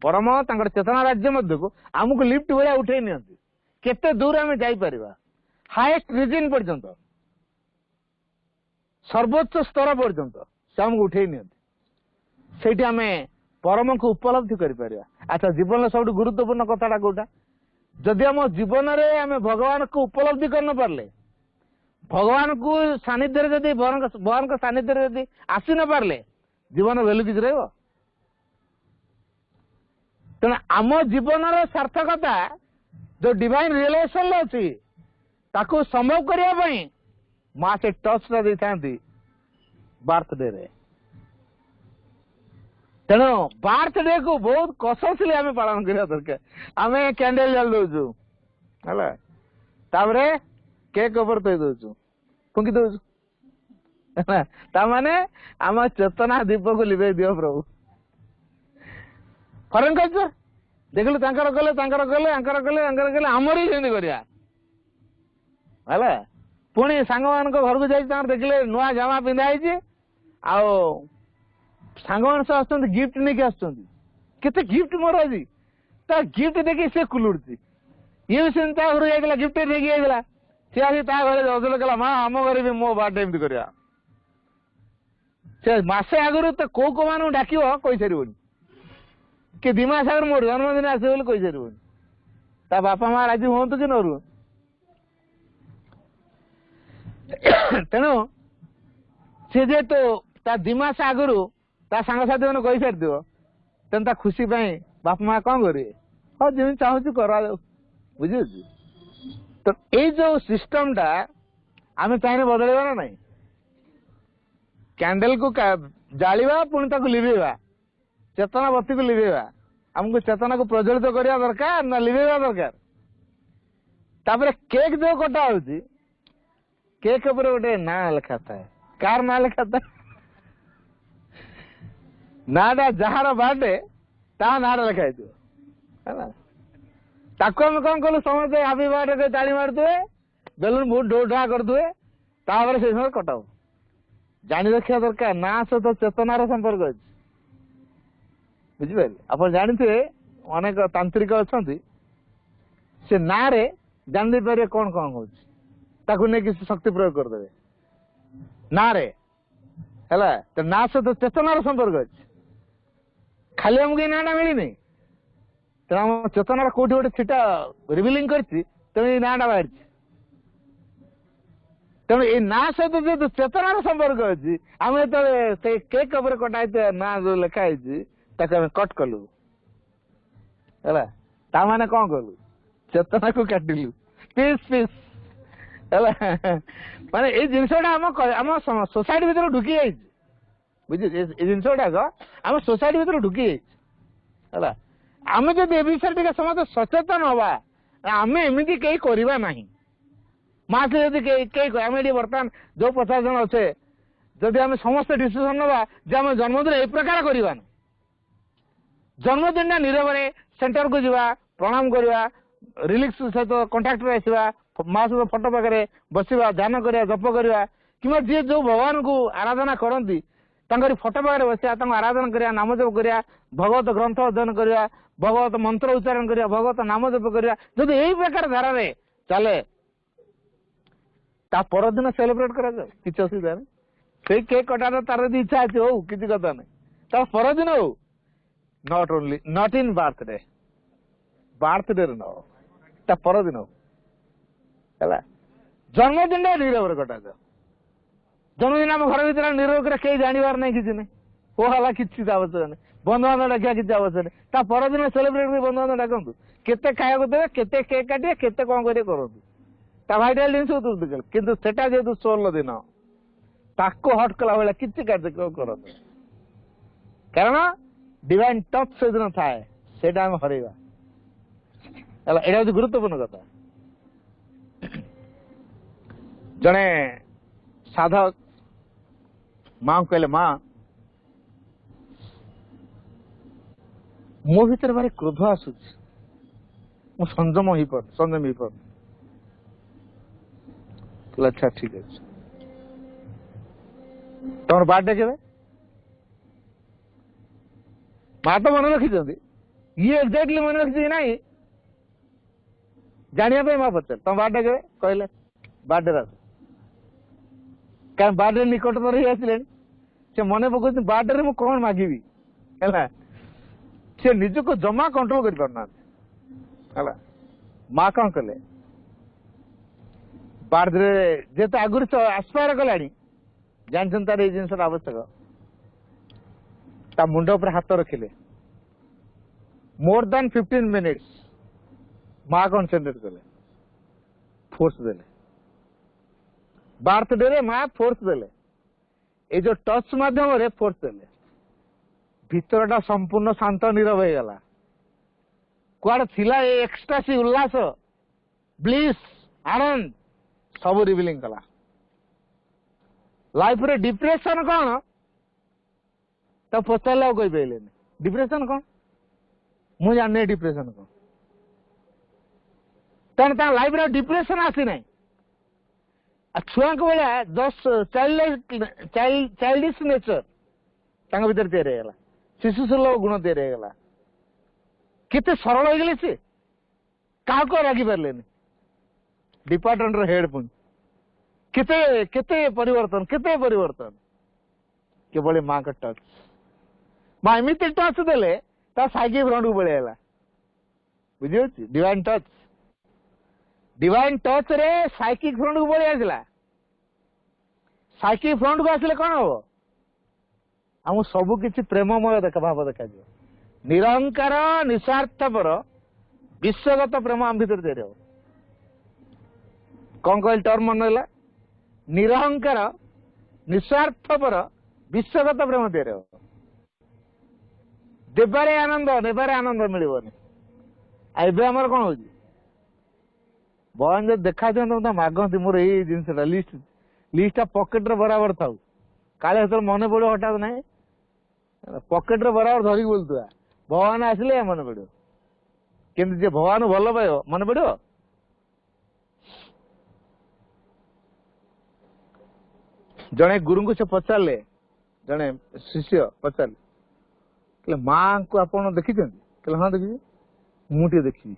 परम चेतना राज्य मध्य को आमको लिफ्ट भाया उठे नि केते दूर आम जापर हाएस्ट रिजन पर्यंत सर्वोच्च स्तर पर्यंत से आमको उठे नि आम परम को उपलब्धि कर अच्छा जीवन सब गुरुत्वपूर्ण कथाटा कौटा जदि आम जीवन में आम भगवान को उपलब्धि कर न पारे भगवान को सानिध्य जदि भगवान को सानिध्य जदि आसी न पारे जीवन वैल्यू किसी रहा तेना आम जीवन सार्थकता जो डिवाइन रियलाइजेशन अच्छी ताको संभव करने माँ से टचटा दे था बर्थडे रे तेणु बर्थडे को बहुत कससली आम पालन करवा दरकार आम कैंडल जल दौचु है केक ऊपर थी दौचु फुंकी दौचु ताने आम चेतना दीप को लिभे दियो प्रभु फरेन कल्चर देखलु तांकर कले आमर ही सेमती करा पुणी सांग मान घर को जाए देखिले नुआ जामा पिंधाई आओ सांग मान सब आस गिफ्ट नहीं केते गिफ्ट मोर आज गिफ्ट देखी सी कुलुड़ी ये भी सेमती घर जाइला गिफ्ट नहीं जाइला सी आसी घर अजल कला माँ आम घर भी मो बर्थडे एमती करा से मसे आगु तो को मान डाक कही सार कि 2 मास आगे मोर जन्मदिन आसे कही सार बापा माँ राजी हूँ कि न रू तेणु सी जेहेतु 2 मास आगु सांगसाथी मैंने कही सारी तेना खुशी बापा माँ कौन करेंगे हाँ जमी चाहूँ करा बुझे तो ये जो सिस्टम टा आम चाहिए बदलवा ना नहीं कैंडल को जालिबा पुणी लिभेवा चेतना बत्ती को लिभेवा आमको चेतना को प्रज्वलित करवा दरकार ना लिभेवा दरकार तापर केक जो कटा होची केक ऊपर गोटे ना लिखा था कार ना लिखा था नाटा जार बर्थडे ता ना लिखाई ताको हम कौन कलु समझते हैप्पी बर्थडे ताली मारदे बेलून बहुत ढो ढा करदे तापर से समय कटाओ जानी रखा दरकार ना सहित चेतनार संपर्क अच्छे बुझिपारे आप जानते अनेक तांत्रिक अच्छा से ना रे जान पारे कौन कौन हो किसी शक्ति प्रयोग करदे ना रे है तो ना सहित चेतनार संपर्क अच्छे खाली आमको नाटा मिलनी तेना चेतनार कौटी गोटे सीटा रिविलिंग कर नाटा बाहर तेणु ये ना सहित जो चेतनार संपर्क अच्छी आम जो केक उपर कटा ना जो लिखाई कट कलु है ताने कौन कलु चेतना को काटिलु पीस पीस है माने ये जिनसटा आम सोसाइटी भीतर ढुकी जाइए बुझे जिनसटाक आम सोसाइटी भीतर ढुकी जाइए आम जब ए विषय टे समस्त सचेतन हवा आम एमती कहीं करवा ना माँ से जब आम ये बर्तमान जो 50 जन अच्छे जदि आम समस्त डिसीजन नवा जे आम जन्मदिन ए प्रकार करवा जन्मदिन नीरव सेंटर को जावा प्रणाम करवा रिलिक्स सहित कंटाक्ट रे आसवा माँ सहित फोटो पाखे बसवा ध्यान करवा जप करवा कि जी जो भगवान को आराधना करती फोटो पाखे बसवा आराधना करवा नाम जप करवा भगवत ग्रंथ अध्ययन करवा भगवत मंत्र उच्चारण करवा भगवत नाम जप करवा जब यही प्रकार धारा चले ता परदिन सेलिब्रेट करा किसी असुविधा नहीं से केक कटार तार यदि इच्छा अच्छे हो किसी कथा नहीं ता परदिन हो not only not in birthday न ता परदिन हो जन्मदिन नीरव कटा जाओ जन्मदिन आम घर भर नीरव कर कहीं जानवर नहीं किसी नहीं हो हला किसी आवश्यक नहीं बंधुबांधव डाकिया किसी आवश्यक नहीं ता परदिन सेलिब्रेट कर बंधुबांधव डाकतु केते खाया देवे केते केक काटिए केते कौन करिए करतु ता भाइटाल जिन किंतु सेटा जेतु 16 दिन ताको हट कला बेला किसी कार्यक्रम करतु कारण डिवाइन टच से दिन थाए सेटा हम हरैबा एला एटा हूँ गुरुत्वपूर्ण कथा जने साधक माँ कहले माँ मो भीतर भारी क्रोध आसुच संयम ही पर अच्छा ठीक है तुम बर्थडे के माँ तो मन रखी ये एक्जाक्टली मन रखी ना जानिया माँ पचार तुम बर्थडे के कहले बर्थडे क्या बर्थडे निकटतर ही आसिले से मन पकाउछ बर्थडे मु कौन मागिबी है से निज को जमा कंट्रोल कर पारना है माँ कौन कले बर्थडे जेते आगुरी आस्पायर कलानी जानछन तार ए जिनस आवश्यक ता मुंड ऊपर हाथ रखिले मोर देन 15 मिनिट्स माँ कनसेंट्रेट कले फोर्स देले बर्थडे रे माँ फोर्स देले ए जो टच माध्यम रे फोर्स देले भीतरटा संपूर्ण शांत नीरव हो गला कुआड़ थिला ए एक्सटासी उल्लास ब्लिस आनंद सब रिविलिंग कला लाइफ रे डिप्रेशन कौन तो पचारे कही पारे डिप्रेशन कौन मुझे जाने डिप्रेशन कौन तेना लाइफ रे डिप्रेशन आसी ना छुआ भाया जस्ट चाइल्डिश नेचर भीतर तैयारी शिशु सुलभ गुण तैयारी केते सरल हो गले सी क्या रागी पारे डिपार्टमेंट हेड पुणी केते केते परिवर्तन केवल माँ का टच माँ एमती टच देले साइकिल फ्रंट को पड़ेगा बुझे डिवाइन टच रे साइकिल फ्रंट को पड़े आसला साइकिल फ्रंट को आसले कौन हम आम सबकि प्रेममय भाव देखा निरंकार निस्वार्थपर विश्वगत प्रेम आम भर तैयारी हो कौन कहल टर्म मन है निरहंकार निस्वार्थपर विश्वगत प्रेम तैयारी हो देवारे आनंद नेबारे आनंद मिलबनी एबे हमर कौन हो भगवान जो देखा मागती मोर ये जिनसा लिस्ट पकेट रे बराबर था काले हत मन पड़ो हठात ना पकेट रे बराबर धरिक बोलुआ भगवान आसले मन पड़ो किंतु जे भगवान भल पाइब मन पड़ो जड़े गुरु को से पचारे जड़े शिष्य पचारे माँ को आप देखी हाँ देखी मुझे देखी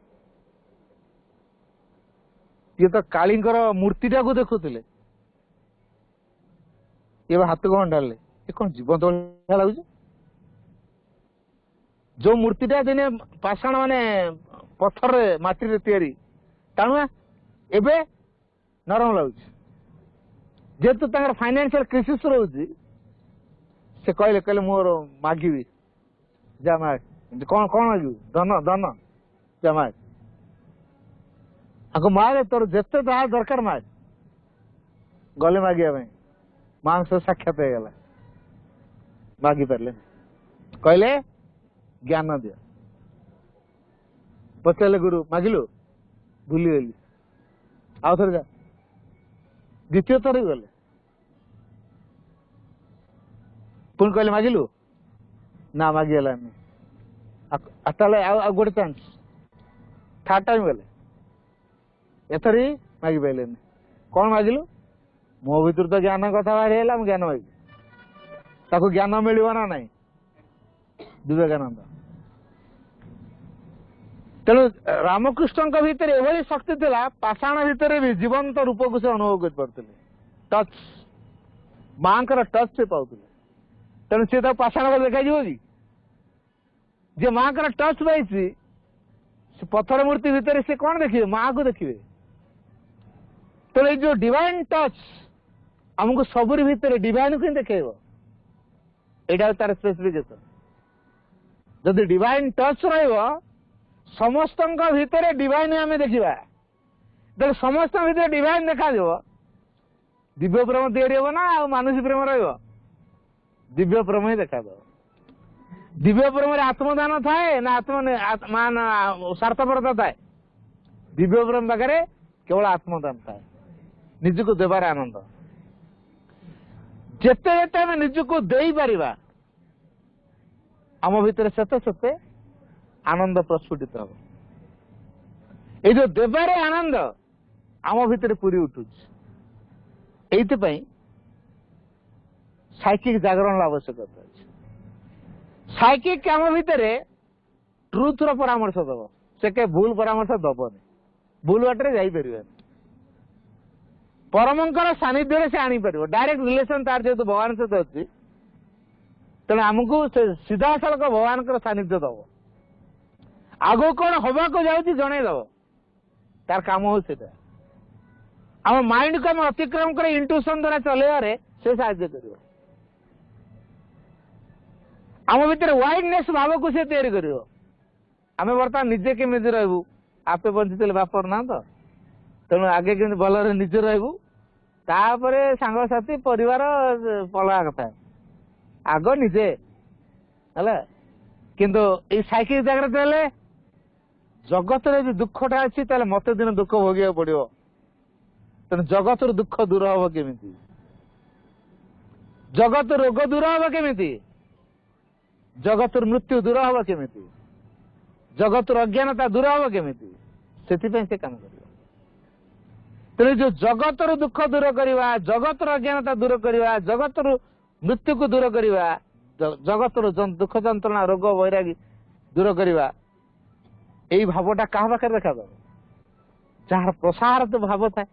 ये तो कालींकर मूर्तिटा को देखुले ये हाथ कौन डाले ये कौन जीवंत लगे जो मूर्तिटा दिने पाषाण माने पत्थर माटी तैयारी टाणुआ एबे नरम लगुच जेहेतु फाइनेंशियल क्राइसिस रोचे से कहले मोर मागिबी जा माग कौन कौन मागिबू धन धन जा माग आको मागे तोर जिते जहाँ दरकार माग गले मागिया माँ सह साक्षात हो गला मागी पारे कहले ज्ञान दिया पचारे गुरु मागिलु भूलीगली आउ थे जा द्वितीय थर गले पुणी कहले मागिलु ना मागिगलानी गोटे चांस थर्ड टाइम गले एथर ही मागि पारे कौन मागिलु मो भीतर तो ज्ञान कथा बाहरी है ज्ञान मागि ताको ज्ञान मिलिବ ना नहीं विवेकानंद तेणु रामकृष्ण भितर एभली शक्ति थिला पाषाण भितर भी जीवंत रूप को से अनुभव कर पाते टच माँ टच से पाते तेणु सी तो पाषाण को देखा कि जे माँ टच पाई पत्थर मूर्ति भितर से कौन देखिए माँ को देखिए तेणु ये जो डिवाइन टच आमको सबुरी भितर डिवाइन को देखेब यहाँ तार स्पेसिफिकेशन जदि डिवाइन टच समस्त भितर डिवाइन आम देखा जब समस्त भितर डिवाइन देखा दिव्य प्रेम तैयारी हम ना मानुषी प्रेम दिव्य प्रेम ही देखा दिव्य प्रेम आत्मदान थाए ना स्वार्थपरता थाए दिव्य प्रेम पाखे केवल आत्मदान थाए निज को देवार आनंद जेते जेते आम निज को दे पारिबा आम भितर सेते सेते आनंद प्रस्फुटित हम ये जो देवारे आनंद आम भितर पूरी उठू ये साइकिक जागरण आवश्यकता साइकिक आम भितर ट्रुथ रो परामर्श दब से के भूल परामर्श दबनी भूल बाटे जापर परमंकर सानिध्य से आनीपर डायरेक्ट रिलेशन तार जेहतु भगवान सहित अच्छी तेणु आमको सीधा सड़क भगवान सानिध्य दब आगो कौन हवा को जाऊँगी जनईदब तार काम हो आम माइंड को आम अतिक्रम कर इंट्यूशन द्वारा चलैबारे से साहाय्य कर आम भितर वाइडनेस भाव को से तैयारी कर आम बर्तमान निजे केमी रहबू आपे बंची बापर ना तो तेणु आगे केमी भल निजे रहबू तापरे सांगसाथी परिवार पलवा कथा आग निजे है किंतु ये साइकिल जागृत हेले जगत रे दुखटा अच्छी मत दिन दुख भोग पड़ो तेणु जगत दुख दूर हम केमी जगत रोग दूर हम केमी जगत मृत्यु दूर हम केमी जगत अज्ञानता दूर हम केमी से काम कर तेणु जो जगत दुख दूर करवा जगत अज्ञानता दूर करवा जगत मृत्यु को दूर करवा जगत दुख जंत्रणा रोग वैरागी दूर करवा यही भावटा क्या पाखे देखा जार प्रसार तो भाव था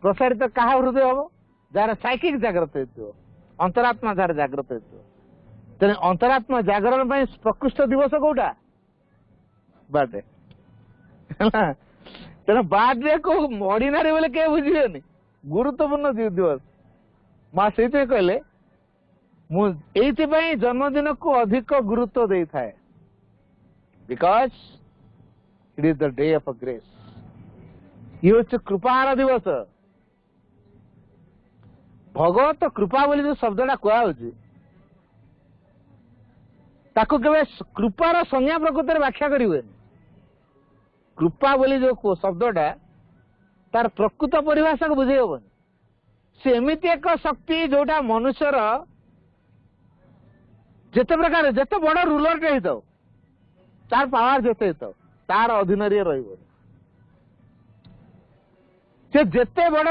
प्रसारित क्या हृदय हम जार साइकिक जागृत हो अंतरात्मा जार जागृत हो तेने अंतरात्मा जागरण प्रकृष्ट दिवस कौटा बर्थडे तेना बर्थडे को ऑर्डिनरी बोले के बुझे गुरुत्वपूर्ण दिवस माँ से कहले मुझे जन्मदिन को अधिक गुरुत्व दे थाए because it is the day of grace ये हूँ कृपार दिवस भगवत कृपा बोली जो शब्दटा कहुच्छी ताको केवल कृपार संज्ञा प्रकृत व्याख्या करें कृपा बोली जो शब्दटा तार प्रकृत परिभाषा को बुझे हेबन से एमती एक शक्ति जोटा मनुष्यर जिते प्रकार जिते बड़ रूलर टे हो तार पावर जिते हो तार अधीन जिते बड़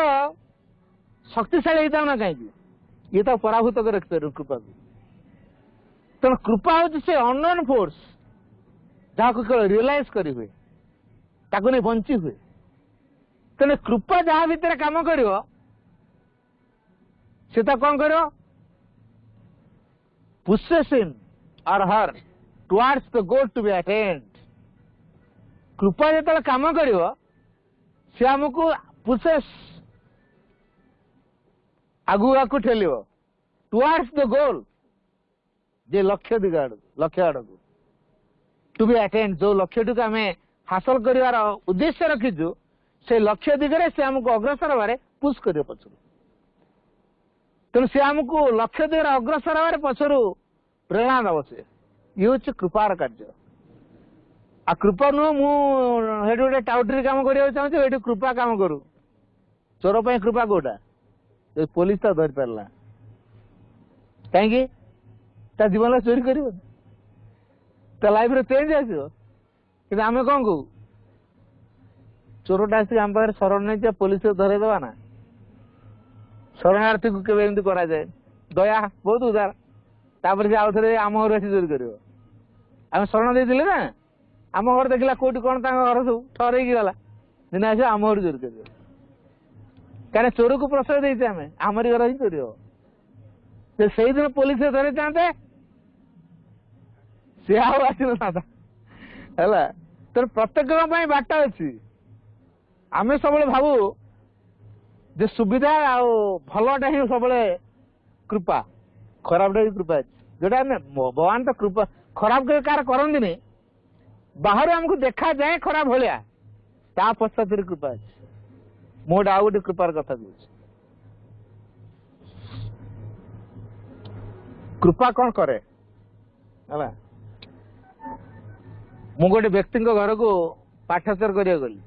शक्तिशाली होता ना कहीं ये तो पराभूत कर कृपा को तेणु कृपा हूँ से अननोन फोर्स जहाँ को रियलाइज करी हुए ताको नहीं बंची हुए तेने कृपा जहाँ भितर काम कर कौन कर pushes him or her towards the goal to be attained कृपा जो काम कर सी आमको पुसेस आगु आगु ठेल टुवार्ड्स द गोल जे लक्ष्य दिग लक्ष्य आड़ को टू बी अटेंड जो लक्ष्य टी आम हासिल कर उद्देश्य रखीचु से लक्ष्य दिगरे से आमको अग्रसर हबारे पुश कर पछरू तेणु सी आमको लक्ष्य दिगरे अग्रसर हबारे पछरू प्रेरणा दब से ये हूँ कृपार कार्य आ कृपा नुह मुझे गोटे टाउटरी काम करने चाहिए कृपा काम करू चोर पर कृपा कौटा पुलिस तो धरी पारा कहीं जीवन चोरी कर ତା ଲାଇଫରେ ଚେଞ୍ଜ ଆସିବ। କିନ୍ତୁ ଆମେ କଣ କହୁ, ଚୋରଟା ଆସିକି ଆମ ପାଖରେ ଶରଣ ନେଇଛି ପୋଲିସକୁ ଧରେଇଦବା ନା। ଶରଣାର୍ଥୀକୁ କେବେ ଏମିତି କରାଯାଏ? ଦୟା ବହୁତ ଉଦାର। ତାପରେ ସେ ଆଉ ଥରେ ଆମ ଘରେ ଆସି ଚୋରି କରିବ। ଆମେ ଶରଣ ଦେଇଥିଲେ ନା, ଆମ ଘରେ ଦେଖିଲା କୋଉଠି କଣ ତାଙ୍କ ଘର ସବୁ ଠରେଇକି ଗଲା, ଦିନେ ଆସିବ ଆମ ଘରୁ ଚୋରି କରିବ। କାରଣ ଚୋରକୁ ପ୍ରଶ୍ରୟ ଦେଇଛେ ଆମେ, ଆମରି ଘର ହିଁ ଚୋରି ହବ। ସେଇଦିନ ପୋଲିସରେ ଧରିଥାନ୍ତେ ସିଏ ଆଉ ଆସିନଥାନ୍ତା ହେଲା। ତେଣୁ ପ୍ରତ୍ୟେକଙ୍କ ପାଇଁ ବାଟ ଅଛି। ଆମେ ସବୁବେଳେ ଭାବୁ ଯେ ସୁବିଧା ଆଉ ଭଲଟା ହିଁ ସବୁବେଳେ କୃପା, ଖରାପଟା ବି କୃପା ଅଛି। ଯୋଉଟା ଆମେ ଭଗବାନ ତ କୃପା ଖରାପ କେବେ କାହାର କରନ୍ତିନି, ବାହାରୁ ଆମକୁ ଦେଖାଯାଏ ଖରାପ ଭଳିଆ, ତା ପଶ୍ଚାତରେ କୃପା ଅଛି। ମୁଁ ଆଉ ଗୋଟେ କୃପାର କଥା କହୁଛି। କୃପା କଣ କରେ ହେଲା। ମୁଁ ଗୋଟେ ବ୍ୟକ୍ତିଙ୍କ ଘରକୁ ପାଠଚର କରିବାକୁ ଗଲି।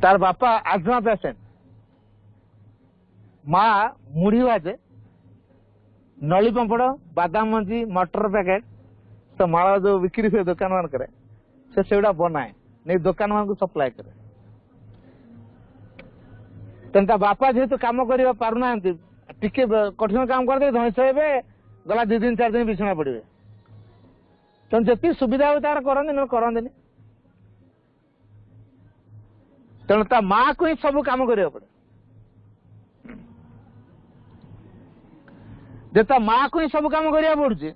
ତାର ବାପା ଆଜମା ପେସେଣ୍ଟ, ମା ମୁଢି ଭାଜେ, ନଳି ପାମ୍ପଡ, ବାଦାମ ମଞ୍ଜି, ମଟର ପ୍ୟାକେଟ, ସେ ମାଳ ଯୋଉ ବିକ୍ରି ହୁଏ ଦୋକାନ ମାନଙ୍କରେ, ସେ ସେଗୁଡା ବନାଏ, ନେଇ ଦୋକାନ ମାନଙ୍କୁ ସପ୍ଲାଏ କରେ। ତେଣୁ ତା ବାପା ଯେହେତୁ କାମ କରିବା ପାରୁନାହାନ୍ତି, ଟିକେ କଠିନ କାମ କରିଦେବେ, ଧଇଁସ ହେବେ, ଗଲା 2 ଦିନ 4 ଦିନ ବିଛଣା ପଡିବେ। ତେଣୁ ଯେତିକି ସୁବିଧା ହୁଏ ତାର କରନ୍ତି, ନହେଲେ କରନ୍ତିନି। ତେଣୁ ତା ମାକୁ ହିଁ ସବୁ କାମ କରିବାକୁ ପଡେ। ଯେ ତା ମାକୁ ହିଁ ସବୁ କାମ କରିବାକୁ ପଡୁଛି,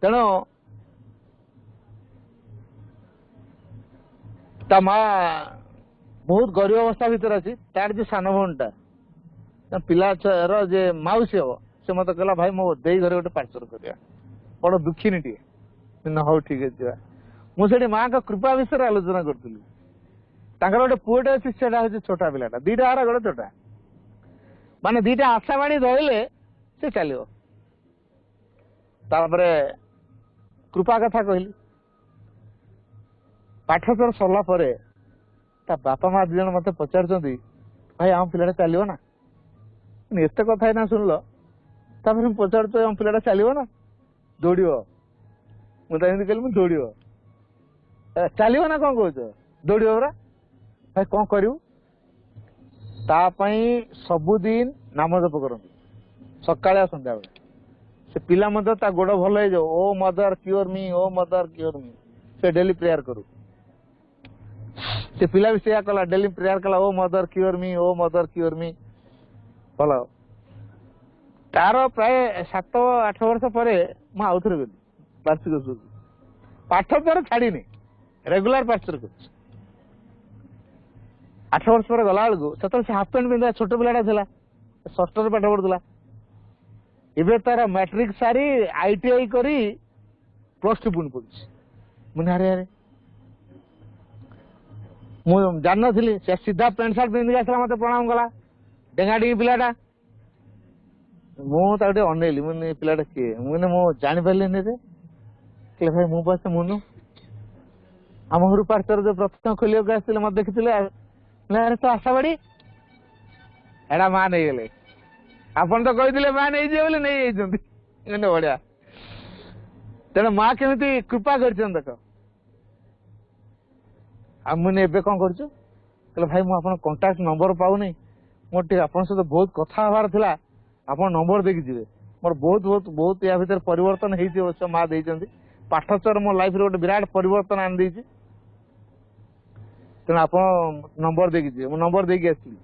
ତେଣୁ ତା ମା ବହୁତ ଗରିବ ଅବସ୍ଥା ଭିତରେ ଅଛି। ତାର ଯୋଉ ସାନ ଭଉଣୀଟା ପିଲାର ଯେ ମାଉସୀ ହବ, ସେ ମତେ କହିଲା ଭାଇ ମୋ ଦେଇ ଘରେ ଗୋଟେ ପାର୍ସଲ କରିବା, ବଡ ଦୁଃଖିନୀ ଟିକେ। ହଉ ଠିକ ଅଛି ଯିବା। ମୁଁ ସେଠି ମାଙ୍କ କୃପା ବିଷୟରେ ଆଲୋଚନା କରୁଥିଲି। ତାଙ୍କର ଗୋଟେ ପୁଅଟେ ଅଛି, ସେଟା ହଉଛି ଛୋଟା ପିଲାଟା, 2ଟା ହାର ଗୋଟେ ଛୋଟା, ମାନେ 2ଟା ଆଶା ବାଣୀ ରହିଲେ ସେ ଚାଲିବ। ତାପରେ କୃପା କଥା କହିଲି। ପାଠଚର ସରିଲା ପରେ ତା ବାପା ମା 2 ଜଣ ମତେ ପଚାରୁଛନ୍ତି, ଭାଇ ଆମ ପିଲାଟା ଚାଲିବ ନା? ଏତେ କଥା ଏଇନା ଶୁଣିଲ, ତାପରେ ମୁଁ ପଚାରୁଛି ଆମ ପିଲାଟା ଚାଲିବ ନା? ଦୌଡିବ। ମୁଁ ତ ଏମିତି କହିଲି, ମୁଁ ଦୌଡିବ। ଚାଲିବ ନା କଣ କହୁଛ? ଦୌଡିବ ପରା। ଭାଇ କଣ କରିବୁ? ତା ପାଇଁ ସବୁଦିନ ନାମ ଜପ କରନ୍ତୁ, ସକାଳେ ଆଉ ସନ୍ଧ୍ୟାବେଳେ। ସେ ପିଲା ମଧ୍ୟ ତା ଗୋଡ ଭଲ ହେଇଯାଉ, ଓ ମଦର କ୍ୟୁର ମି, ଓ ମଦର କ୍ୟୁର ମି, ସେ ଡେଲି ପ୍ରେୟାର କରୁ। ସେ ପିଲା ବି ସେଇଆ କଲା, ଡେଲି ପ୍ରେୟାର କଲା, ଓ ମଦର କ୍ୟୁର ମି, ଓ ମଦର କ୍ୟୁର ମି। ଭଲ। ତାର ପ୍ରାୟ 7-8 ବର୍ଷ ପରେ ମୁଁ ଆଉଥରେ ଗଲି ବାର୍ଷିକ ସ୍କୁଲକୁ। ପାଠ ତାର ଛାଡିନି, ରେଗୁଲାର ପାଠଚର କରୁଛି। 8 ବର୍ଷ ପରେ ଗଲା ବେଳକୁ, ସେତେବେଳେ ସେ ହାଫ ପ୍ୟାଣ୍ଟ ପିନ୍ଧା ଛୋଟ ପିଲାଟା ଥିଲା, 6ରେ ପାଠ ପଢୁଥିଲା। ଏବେ ତାର ମ୍ୟାଟ୍ରିକ ସାରି ITI କରି +2 ପୁଣି ପଢୁଛି। ମୁଁ ଆରେ ଆରେ, ମୁଁ ଜାଣିନଥିଲି। ସେ ସିଧା ପ୍ୟାଣ୍ଟ ସାର୍ଟ ପିନ୍ଧିକି ଆସିଲା, ମତେ ପ୍ରଣାମ କଲା, ଡେଙ୍ଗା ଡିଙ୍ଗି ପିଲାଟା। ମୁଁ ତାକୁ ଟିକେ ଅନେଇଲି, ମୁଁ ପିଲାଟା କିଏ? ମୁଁ ଜାଣିପାରିଲିନି ରେ। କହିଲେ ଭାଇ ମୁଁ ବସ ମୁନୁ, ଆମ ଘରୁ ପାର୍ସଲ ଯୋଉ ପ୍ରଥମ ଖୋଲିବାକୁ ଆସିଥିଲେ ମତେ ଦେଖିଥିଲେ। ଆରେ ତ ଆଶାବାଡି, ଏଟା ମା ନେଇଗଲେ। ଆପଣ ତ କହିଥିଲେ ମା ନେଇଯିବେ ବୋଲି, ନେଇଯାଇଛନ୍ତି। ବଢିଆ। ତେଣୁ ମା କେମିତି କୃପା କରିଛନ୍ତି ଦେଖ। ଆଉ ମୁଁ ଏବେ କଣ କରୁଛୁ? କହିଲେ ଭାଇ ମୁଁ ଆପଣଙ୍କ କଣ୍ଟାକ୍ଟ ନମ୍ବର ପାଉନି, ମୋର ଟିକେ ଆପଣଙ୍କ ସହିତ ବହୁତ କଥା ହବାର ଥିଲା, ଆପଣ ନମ୍ବର ଦେଇକି ଯିବେ। ମୋର ବହୁତ ୟା ଭିତରେ ପରିବର୍ତ୍ତନ ହେଇଛି ଅବଶ୍ୟ, ମା ଦେଇଛନ୍ତି। ପାଠଚର ମୋ ଲାଇଫରେ ଗୋଟେ ବିରାଟ ପରିବର୍ତ୍ତନ ଆଣିଦେଇଛି। ତେଣୁ ଆପଣ ନମ୍ବର ଦେଇକି ଯିବେ। ମୁଁ ନମ୍ବର ଦେଇକି ଆସିଲି।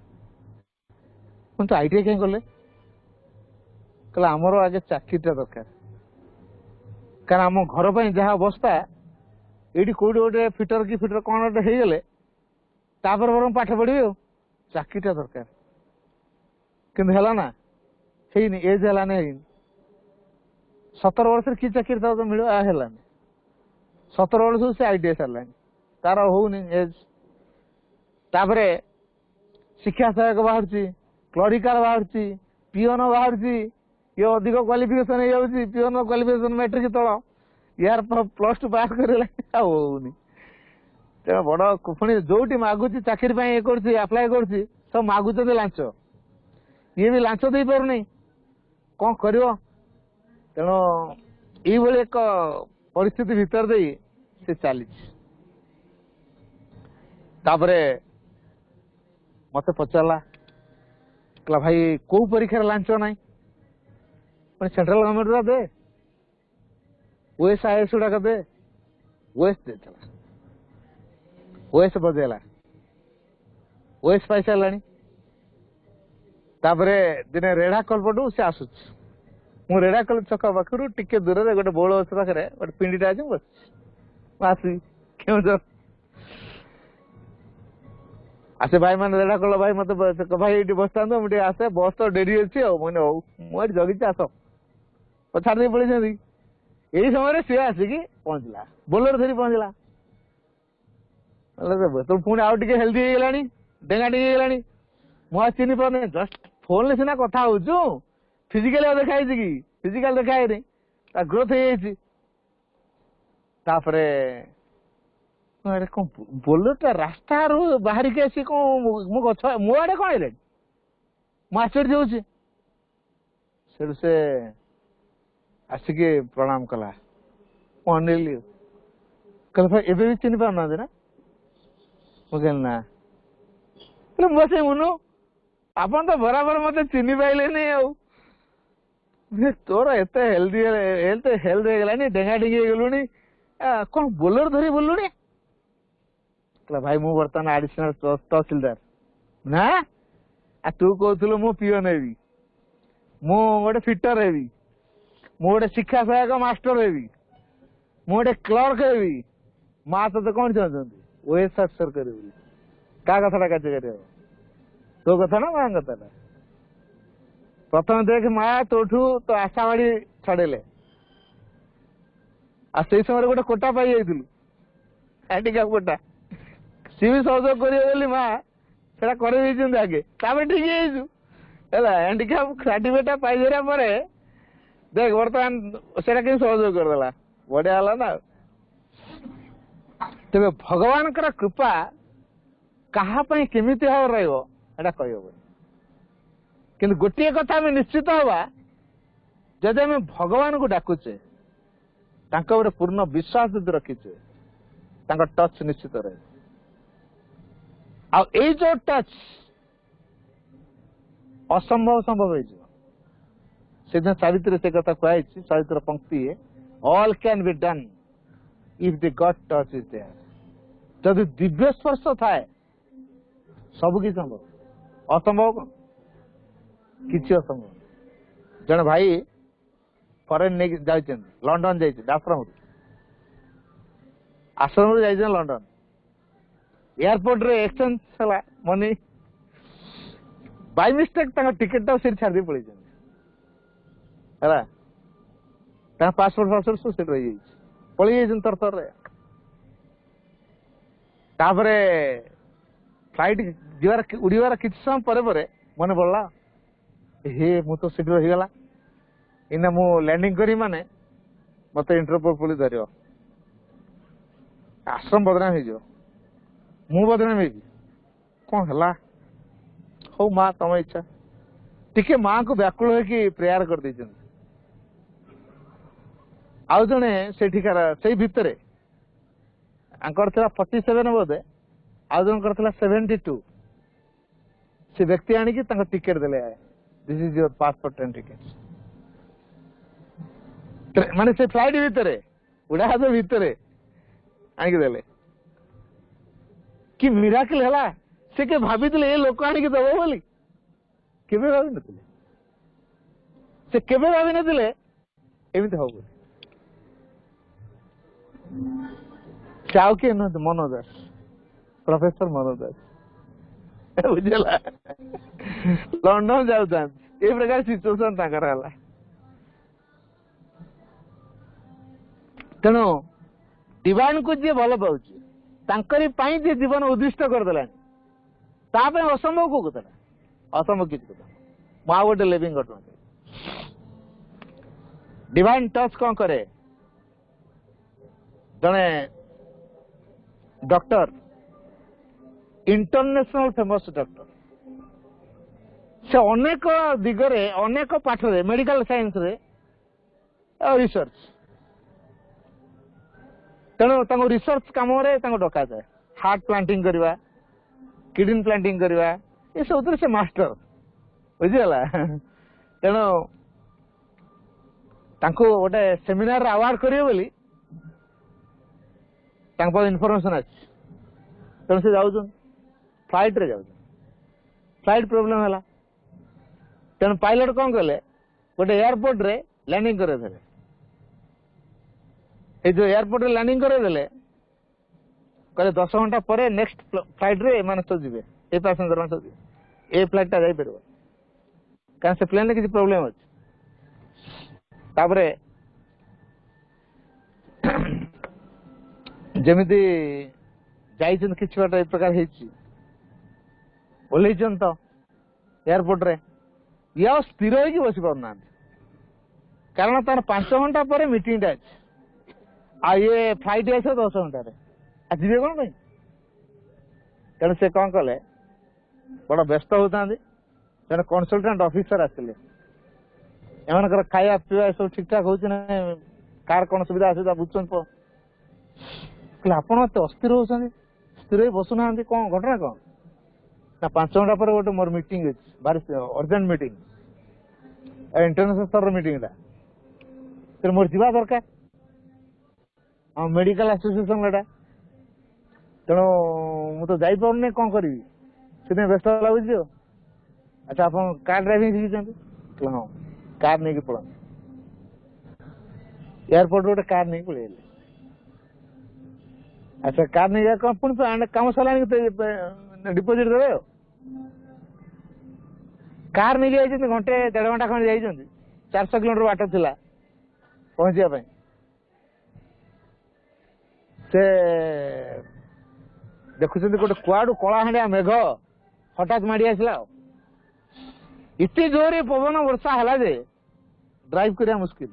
ମୁଁ ତ ITI କାହିଁ କଲେ? କହିଲେ ଆମର ଆଗେ ଚାକିରିଟା ଦରକାର, କାରଣ ଆମ ଘର ପାଇଁ ଯାହା ଅବସ୍ଥା, ଏଇଠି କୋଉଠି ଗୋଟେ ଫିଟର କି ଫିଟର କଣ ଗୋଟେ ହେଇଗଲେ ତାପରେ ବରଂ ପାଠ ପଢିବି, ଆଉ ଚାକିରିଟା ଦରକାର। କିନ୍ତୁ ହେଲା ନା, ହେଇନି, ଏଜ ହେଲାନି, ହେଇନି। 17 ବର୍ଷରେ କି ଚାକିରି ତାକୁ ମିଳିବ? ହେଲାନି। 17 ବର୍ଷରୁ ସେ ITI ସାରିଲାଣି, ତାର ହଉନି ଏଜ। ତାପରେ ଶିକ୍ଷା ସହାୟକ ବାହାରୁଛି, କ୍ଲରିକାଲ ବାହାରୁଛି, ପିଅନ ବାହାରୁଛି। ଇଏ ଅଧିକ କ୍ୱାଲିଫିକେସନ ହେଇଯାଉଛି, ପିଅନ କ୍ୱାଲିଫିକେସନ ମ୍ୟାଟ୍ରିକ ତଳ, ୟାର +2 ପାସ୍ କରିଗଲା, ଆଉ ହଉନି। ତେଣୁ ବଡ ପୁଣି ଯୋଉଠି ମାଗୁଛି ଚାକିରି ପାଇଁ ଇଏ କରୁଛି, ଆପ୍ଲାଏ କରୁଛି, ସବୁ ମାଗୁଛନ୍ତି ଲାଞ୍ଚ। ଇଏ ବି ଲାଞ୍ଚ ଦେଇପାରୁନି, कौन करियो तेणु ये एक परिस्थिति भीतर दे से चली मत पचारा कहला भाई कौ परीक्षा लांच ना सेंट्रल गवर्नमेंट दे ओएस आईएएस गुड़ाक दे ओएस देला ओएस बजेला ओएस पाई सारा दिने रेढ़ाकल पटू से आसूच मु रेढ़ाकल छक पाखर टिके दूर से गोटे बौल गछ पाखे गोटे पिंडीटा अच्छी बस आसी क्यों आसे भाई मैंने रेढ़ाकल भाई मत भाई ये बसता मुझे आसे बस तो डेरी अच्छी मैंने हूँ मुझे जगी आस छाड़ी पड़े यही समय सी आसिक पहुंचला बोलर धरी पहुंचला तो पुणी आउ टे हेल्दी हो गलानी डेंगा टे गलानी मुझे चिन्ह पाने जस्ट फोन ले सीना कथा हो फिजिकल देखाई कि फिजिकल देखाई ग्रोथ हो कौन बोलर रास्ता बाहर के आसी कौन मो गछ मो आड़े कौन है मुझे आश्चर्य हो से आसिक प्रणाम कला अनेली कल भाई एबे भी चिन्ह पाना ना मुझे ना मुझे मुनु आपन तो बराबर मत चिन्ह पाइले नहीं तोर एत हेल्दी हेल्थ हेल्थ हो गलानी डेंगा डेंगी हो गलुनी कौन बोलर धरी बोलुनी भाई मु बर्तमान एडिशनल तहसीलदार ना तू कहलु मु पिओन हेबी मु गोटे फिटर हेबी मु गोटे शिक्षा सहायक मास्टर हेबी मु गोटे क्लर्क हेबी माँ तो कौन चाहते ओएस अफसर कर क्या कथा କାର୍ଯ୍ୟ कर तो कथा ना माँ कथा प्रथम देख माँ तोठू तो आशा बाड़ी छड़ेले आ से समय गोटे कोटा पाई जाइलु हैंडिकैप कोटा सी भी सहयोग करियो माँ सेटा कर आगे ठीक है हैंडिकैप सर्टिफिकेट पाई जारा पर देख बर्तमान से सहयोग करदेला बढ़िया है ना तेरे भगवान कृपा कहापाई केमिति भाव रहा कह कि गोटे कथा आम निश्चित हवा जदि आम भगवान को डाकुचे पूर्ण विश्वास जदि रखीचे टच निश्चित रहे जो टच असंभव संभव हो सावित्री से कथा कहुई सावित्र पंक्ति all can be done if the god touch is there जदि दिव्य स्पर्श थाए सब कि संभव असंभव कौन किसी असंभव जन भाई फरेन नहीं जाइए लंडन जाइए आश्रम आश्रम जाइए लंडन एयरपोर्ट रे एक्सचेंज है मनी बाय मिस्टेक टिकेट टा सीट छाड़ी पड़े पासपोर्ट फासपोर्ट सब सीट रही पलि जाइए तर तर फ्लाइट जीवार उड़ीबार किसी समय पर मन पड़ा हे मु तो सीट रहीगला इना मु लैंडिंग करी माने मत इंटरपोल पुलिस धर आश्रम बदनाम हो मु बदनाम हो कौन है हो माँ तुम इच्छा टिके माँ को व्याकुल हो प्रेयर कर दे आउ जने सेठिकार से भितर 47 बोधे आउ जन 72 से व्यक्ति आनिकी टिकेट देले this is your passport and ticket माने से फ्लाइट भितर उड़ाजाहाज भितर आनिकी देले कि मिराकल है से के भाभी ये लोक आनिकी दब बोली केबे भाभी नथिले से केबे भाभी नथिले एमिति हो बोली चाव के मनोज दास प्रोफेसर मनोज दास बुझला लंडन जाऊ ये प्रकार सिचुएशन तेणु डिवाइन को जी भल पाऊँ जी जीवन उद्दिष्ट करदे असंभव को कथा असंभव किसी कथा मुझे गोटे लिविंग घटना डिवाइन टच कौन करे जने डॉक्टर इंटरनेशनल फेमस डॉक्टर से अनेक दिगरे अनेक पाठ रे मेडिकल साइंस रे रिसर्च तेणु रिसर्च काम डका जाए हार्ट प्लांटिंग करवा किडनी प्लांटिंग करवा ये सब से मास्टर बुझीगला तेणु गोटे सेमिनार अवार्ड करेंगे बोली इनफॉरमेशन अच्छी तेणु से जाऊँ फ्लाइट रे जाऊँ फ्लाइट प्रोब्लेम है तेणु पायलट कौन कले गोटे एयरपोर्ट रे लैंडिंग करे जो एयरपोर्ट रे लैंडिंग करे कहले 10 घंटा पर नेक्स्ट फ्लाइट रे माने सब जीवे ए पैसेंजर माने सब ए फ्लाइट टा जाई परबो कारण से प्लेन रे किसी प्रॉब्लम अछि तापरे जेमिति जाइछन किछ बाटा ए प्रकार हेछि ओलेइछन तो एयरपोर्ट रे या स्थिर होई कि बसी परना कारण तार 5 घंटा पर मीटिंग टा अछि आ ये फ्लाइट आसे 10 घंटा रे आ जीवे कोन भाई तेणु से कौन कले बड़ा व्यस्त होता जन कनसल्टेंट ऑफिसर आसिले एमनकर खाया पीवा सब ठीक ठाक होची ना कार कौन सुविधा असुविधा बुझछन कहले आपण तो अस्थिर होछन स्थिर होई बसु ना कौन घटना कौन ना 5 घंटा पर गोटे मोर मीटिंग अछि बारी अर्जेंट मीटिंग इंटरनेशनल स्तर मीटिंग ला फिर मोर जीवा दरकार हम मेडिकल एसोसिएशन लेटा तेणु मु तो जाई पारने कौन करी से व्यस्त लगुच अच्छा आप कार ड्राइविंग शिखी हाँ कार नहीं पड़ा एयरपोर्ट गोटे कार नहीं पड़े अच्छा कार नहीं जाए पुणी कम सरला डिपोजिट देवे कार नहीं जाइए घंटे 1.5 घंटा खंड जाइए 400 किलोमीटर बाट थिला पहुंचा से देखुं गोटे कुआडू कलाहांडिया मेघ हठात माड़ी आसला इतनी जोर पवन वर्षा है जे ड्राइव करिया मुस्किल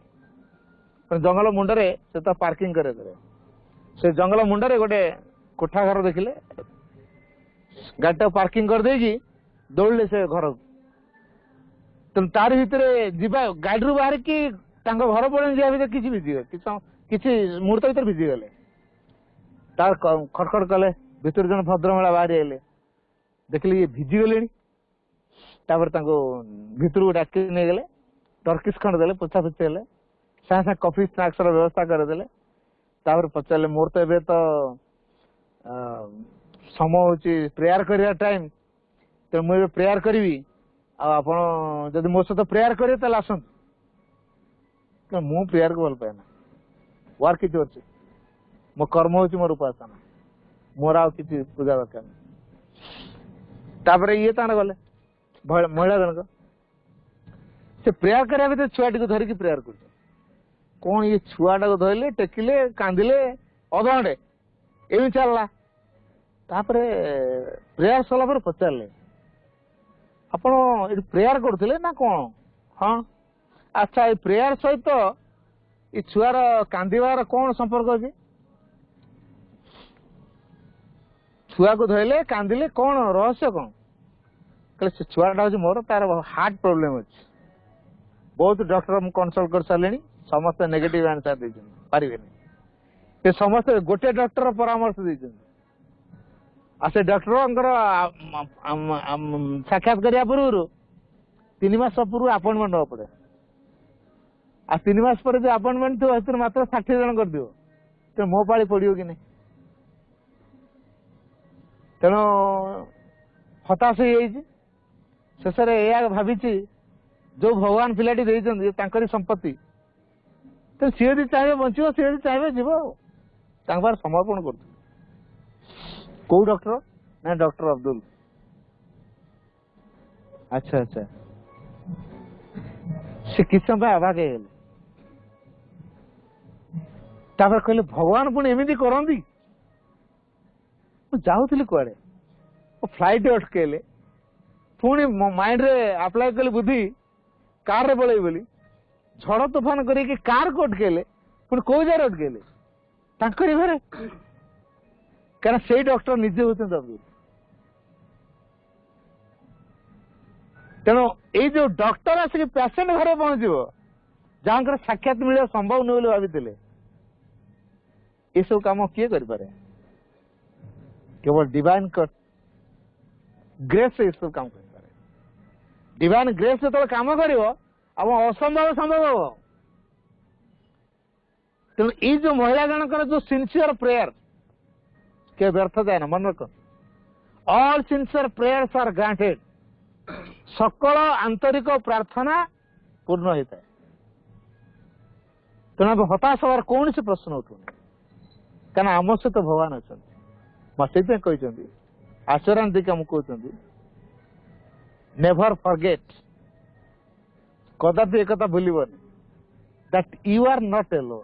जंगल मुंडरे से तो पार्किंग करे से जंगल मुंडरे गोटे कोठा घर देखिले गाड़ी पार्किंग कर देगी दौड़ले से घर तेणु तार भितर जीवा गाड़ी बाहर कि घर पड़े जा भर किसी भिजिगे किसी मुहूर्त भर भिजिगले तार खटखट कले भितर जन भद्रमेला बाहरी आइले देखिले ये भिजिगले भितर को डाक नहीं गले टर्किश खंड देले पोछा पोछी हेले साथ साथ कॉफी स्नैक्स व्यवस्था करदेले पचारे मोर तो एबे तो समय होची प्रेयर करिया टाइम तो मुझे प्रेयर करी आपण जदि मो सहित प्रेयर करे ताले आसंत तो मु प्रेयर को भल पाए ना वर्क किछ अछि मो कर्म होची मोर उपासना मोर आउ किछ पूजा दरकार तापर ये तान गले महिला जनक से प्रेयर करिया भीतर छुआटी को धरिकी प्रेयर कर कौन ये छुआटा को धरले टेकिले कांदिले अधघंटे एवं चलला तापर प्रेयर सरला पर पचारे आपण प्रेयर करथिले ना कौन हाँ अच्छा ये प्रेयर सहित ये छुआर कांदिबार कौन संपर्क अछि छुआ को धरले कांदिले कौन रहस्य कौन कहले से छुआटा हूँ मोर तार हार्ट प्रोब्लेम अच्छे बहुत डॉक्टर मु कंसल्ट कर सारे समस्त नेगेटिव आंसर दे पारे समस्त गोटे डॉक्टर परामर्श दे से डॉक्टर साक्षात करिया पूर्व 3 मास पूर्व अपॉइंटमेंट ना पड़े आ 3 मास पर जो अपॉइंटमेंट थो मात्र 60 जन कर दियो तो मो पाली पड़ो कि नहीं तेणु हताश हो शेष या भावी जो भगवान पिलाटी देती संपत्ति तो सी यदि चाहिए बचो सी यदि चाहिए जीव बार समर्पण कर कौ डॉक्टर ना डॉक्टर अब्दुल अच्छा अच्छा से किस समय अभाग हो कहले भगवान पुणी एमती करती जाऊली कुआड़े फ्लाइट अटकेले पुणी माइंड रे अप्लाई कली बुद्धि कार रे पलई बोली झड़ तूफान करके कार को अटकेले पुणी कौ जगह अटकेले घरे कारण से डॉक्टर निजे होते अब्दुल तेणु ये जो डॉक्टर आसिक पेसेंट घरे पहुंचो जहाँ साक्षात मिले संभव नुह बोली भाभी ये सब काम किए करे केवल डिवाइन ग्रेस ये सब काम कर डिवाइन ग्रेस जो काम कर असंभव संभव हम तेणु ये जो महिला जनकर जो सिंसियर प्रेयर के व्यर्थ जाए ना मन रख all sincere prayers are granted सकल आंतरिक प्रार्थना पूर्ण होता है तेणु हताश हबार कौन से प्रश्न उठुनि क्या आम सहित भगवान अच्छा मत कहते आश्चर्य देखिए आम कहते नेभर फॉरगेट कदापि एक भूलबनी that you are not alone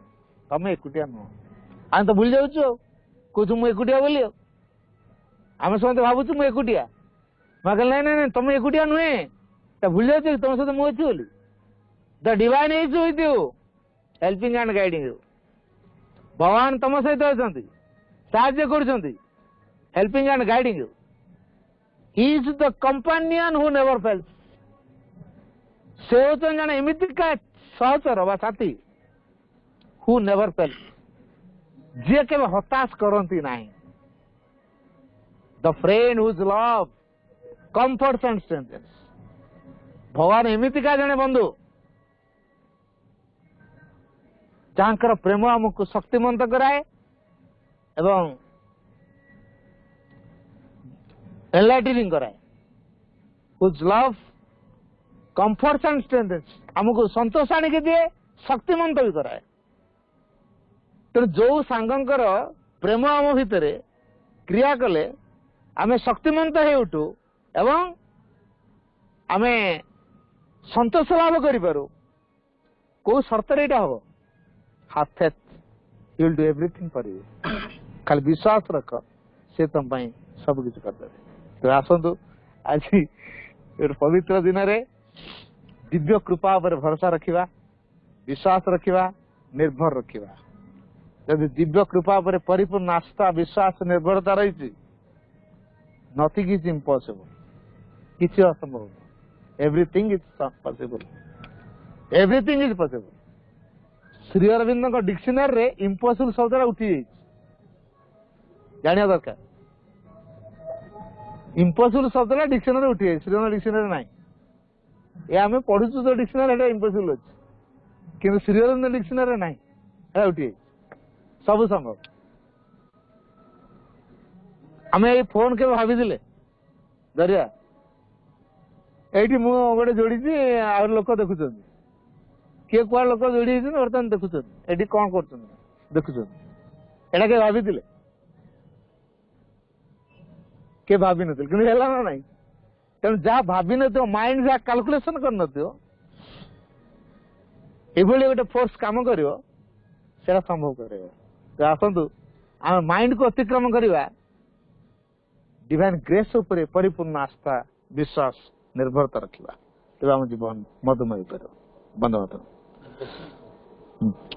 तमें एकुटिया नुह आम तो भूल जाऊ कौच मुझे एकुटिया बोली आम समझते भावुँ मुझे एकुटिया मैं कहल नहीं तुम एकुटिया नुहे भूल जाऊ तुम सहित मुझे बोली the divine is with you helping and guiding you भगवान तुम सहित अच्छा साहाଯ୍य कर helping and guiding you He is the companion who never fails. से होते जन एमती का सहचर बा साथी who never fails. जे के हताश करती नहीं. The friend whose love comforts and strengthens. भगवान एमती का जने बंधु जहाँ प्रेम आमको शक्तिमंत कराए एवं एनलाइटनिंग कराए whose love comforts and strengthens हमको संतोष आनिक दिए शक्तिमंत भी कराए तेणु जो सांगंकर प्रेम आम भितर क्रिया कले आमे शक्तिमंत हो उठू एवं आमे संतोष लाभ करूँ कौ शर्त हम हाथ faith you will do everything for you खाली विश्वास रख से तुम सब किसी करदेवे तो आसतु आज पवित्र दिन में दिव्य कृपा पर भरोसा रखा विश्वास रखा निर्भर रखा जब दिव्य कृपा पर परिपूर्ण आस्था विश्वास निर्भरता रही नथिंग इज इम्पॉसिबल किसी असंभव everything is possible everything is possible Shri Aurobindo dictionary रे इम्पॉसिबल शब्द उठी जानिया दरकार इम्पॉसिबल शब्द डिक्शनरी उठी है श्रीराम डिक्शनरी ना ये आम पढ़ु जो डिक्शनरी इम्पॉसिबल अच्छे कि श्रीअरविंद डिक्शनरी ना उठी सब संभव आम ये फोन के भाभी दरिया ये गोटे जोड़ी आ लोक देखुं किए कुआ लोक जोड़ी बर्तमान देखुं ये कौन कर देखुं एटा के भाभी के भाभी नथिल कि है ना नहीं तेणु जहाँ भाभी न माइंड जहाँ कैलकुलेशन कर गोटे फोर्स काम कर संभव कर तो आसतु आम माइंड को अतिक्रम करवा डिवाइन ग्रेस उपर परिपूर्ण आस्था विश्वास निर्भरता रखा तेज आम जीवन मधुमय कर बंद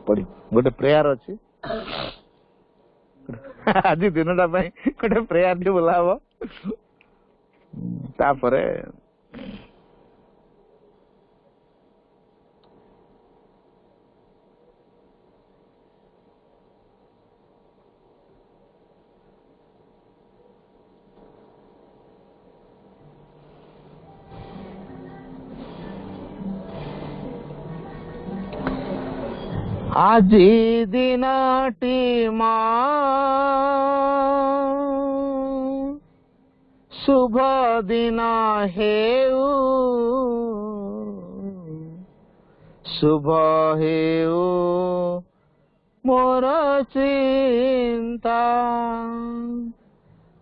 पढ़ गोटे प्रेयर अच्छी आज दिनटा गोटे प्रेयर टी बोला हम तापरे आजी दिनटी शुभ दिन हेउ शुभ हेउ मोर चिंता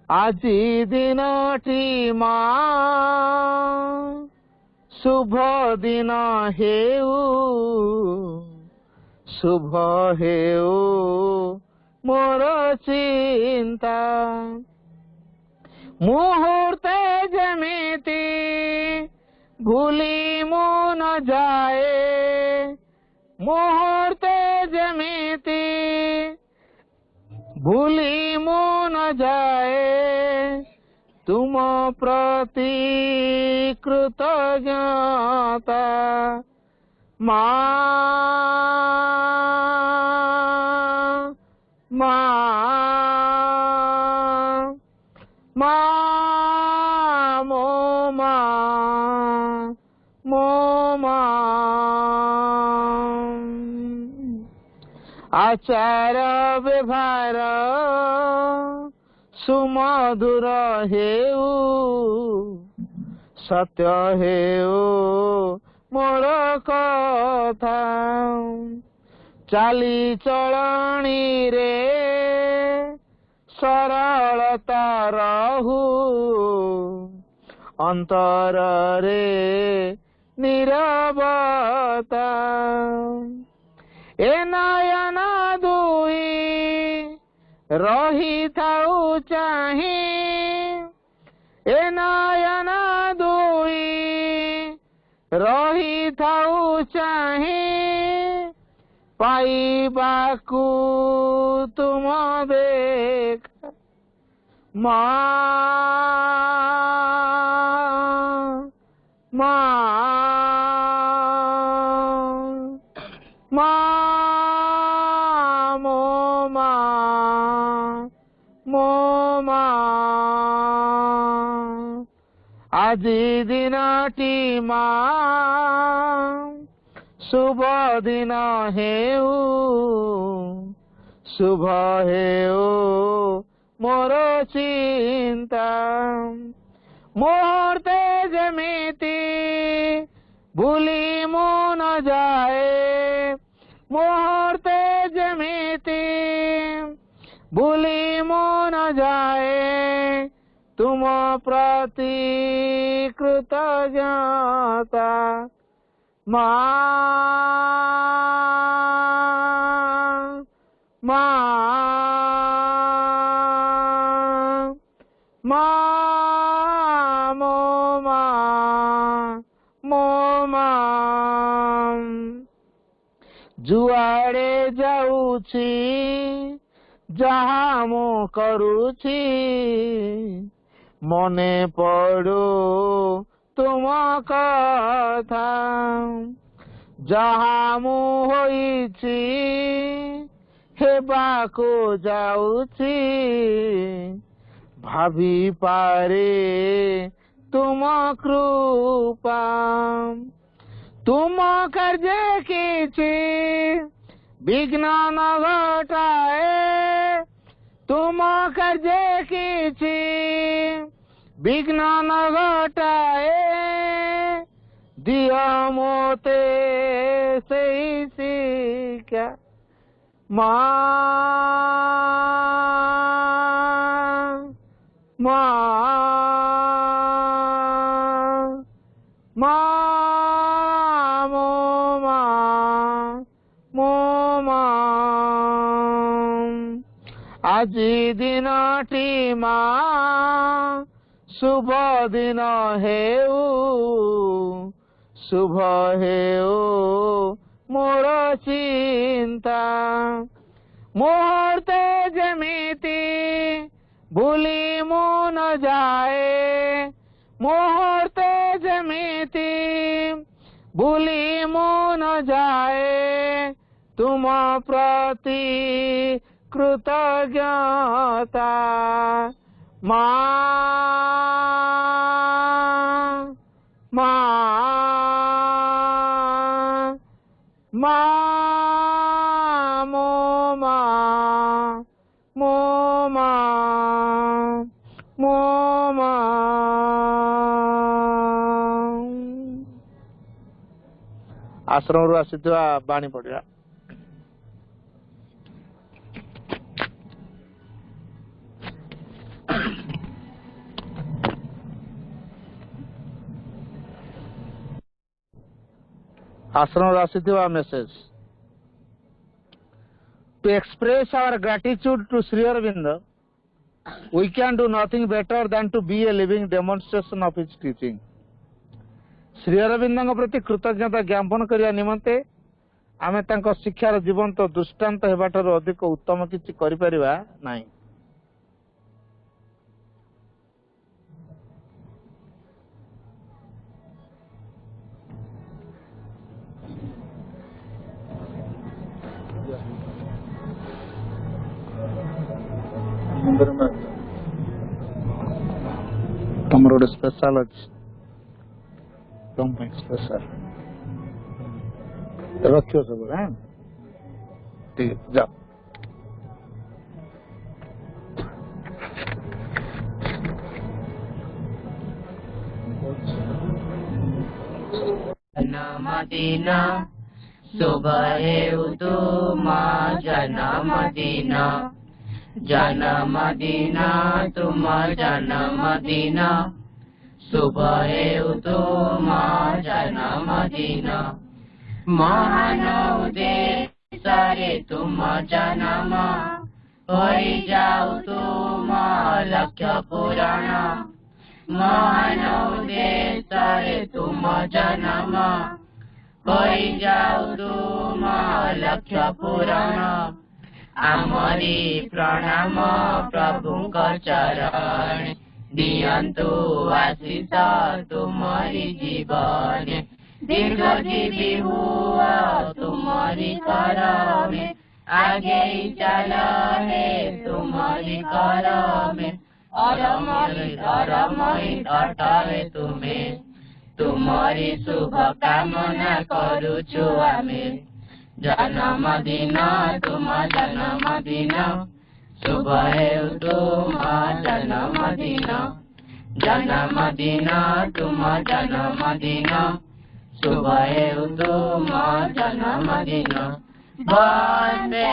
आजी दिनटी शुभ दिन हेउ शुभ हेउ मोर चिंता मुहूर्ते जमिति भूली मु न जाए मुहूर्ते जमिति भूली मु न जाए तुम प्रति कृतज्ञता आचार व्यवहार सुमधुर हेउ सत्य हेउ मोर कथा चाली चलणी रे सरलता रहु अंतर रे निरवता ए नयन दुई रही थाउ चाही ए नयन दुई रही थाउ चाही पाइबाकू तुम देख আজি দিনটি মা शुभ दिन हेउ शुभ हेउ मोर चिंता मुहूर्ते जमिति भूली मो न जाए मुहूर्ते जमिति भूली मो न जाए तुम प्रति कृतज्ञता जुआड़े जाऊछी जहा मो करूछी मने पड़ो तुम कथा जहा मु होईची हेबाको जाऊची भाभी पारे तुम कृपा तुम कर्जे किछि विघ्न न घटाए तुम कर्जे किछि विघ्न न घटाए दिया मोते सही शिक्षा আজি দিনটি মা शुभ दिन हेउ शुभ हेउ मोर चिंता मुहूर्ते जमिति भूली मो न जाए मुहूर्ते जमिति भूली मो न जाए तुम प्रति कृतज्ञता आश्रम रू आसीथिबा बाणी पड़िया आश्रम आसीथिबा message to express our gratitude to Shri Aurobindo we can do nothing better than to be a living demonstration of his teaching Shri Aurobindo प्रति कृतज्ञता ज्ञापन करने निमंते आमे तांको शिक्षार जीवंत दृष्टांत हेबाठारु अधिक उत्तम किछि करि परिबा नाही
ତମର ଗୋଟେ ସ୍ପେଶାଲ ଅଛି ତମ ପାଇଁ ସ୍ପେଶାଲ ରଖିବ ସବୁ ହଁ ଠିକ ଅଛି ଯାଅ
जन्मदिन शुभ हेतु मां जन्मदिन जन्मदिन तुम जन्मदिन शुभ हेतु मां जन्मदिन महान उद्देश्य तुम जन्म हो जाऊ तुम लक्ष्य पुराण महान उद्देश्य तुम जन्म हो जाऊ तुम लक्ष्य पुराण आमरी प्रणाम प्रभुंक चरण दियंतु आशीष तुमरी जीवन दीर्घजीवी हुआ तुम्हारी करम आगे चल है तुम्हारी करम अरमहित अटवे तुम्हें तुम्हारी शुभ कामना करुछु आमे जन्मदिन तुम जन्मदिन शुभ हेतु मां जन्मदिन जन्मदिन तुम जन्मदिन शुभ हेतु मां जन्मदिन बर्थडे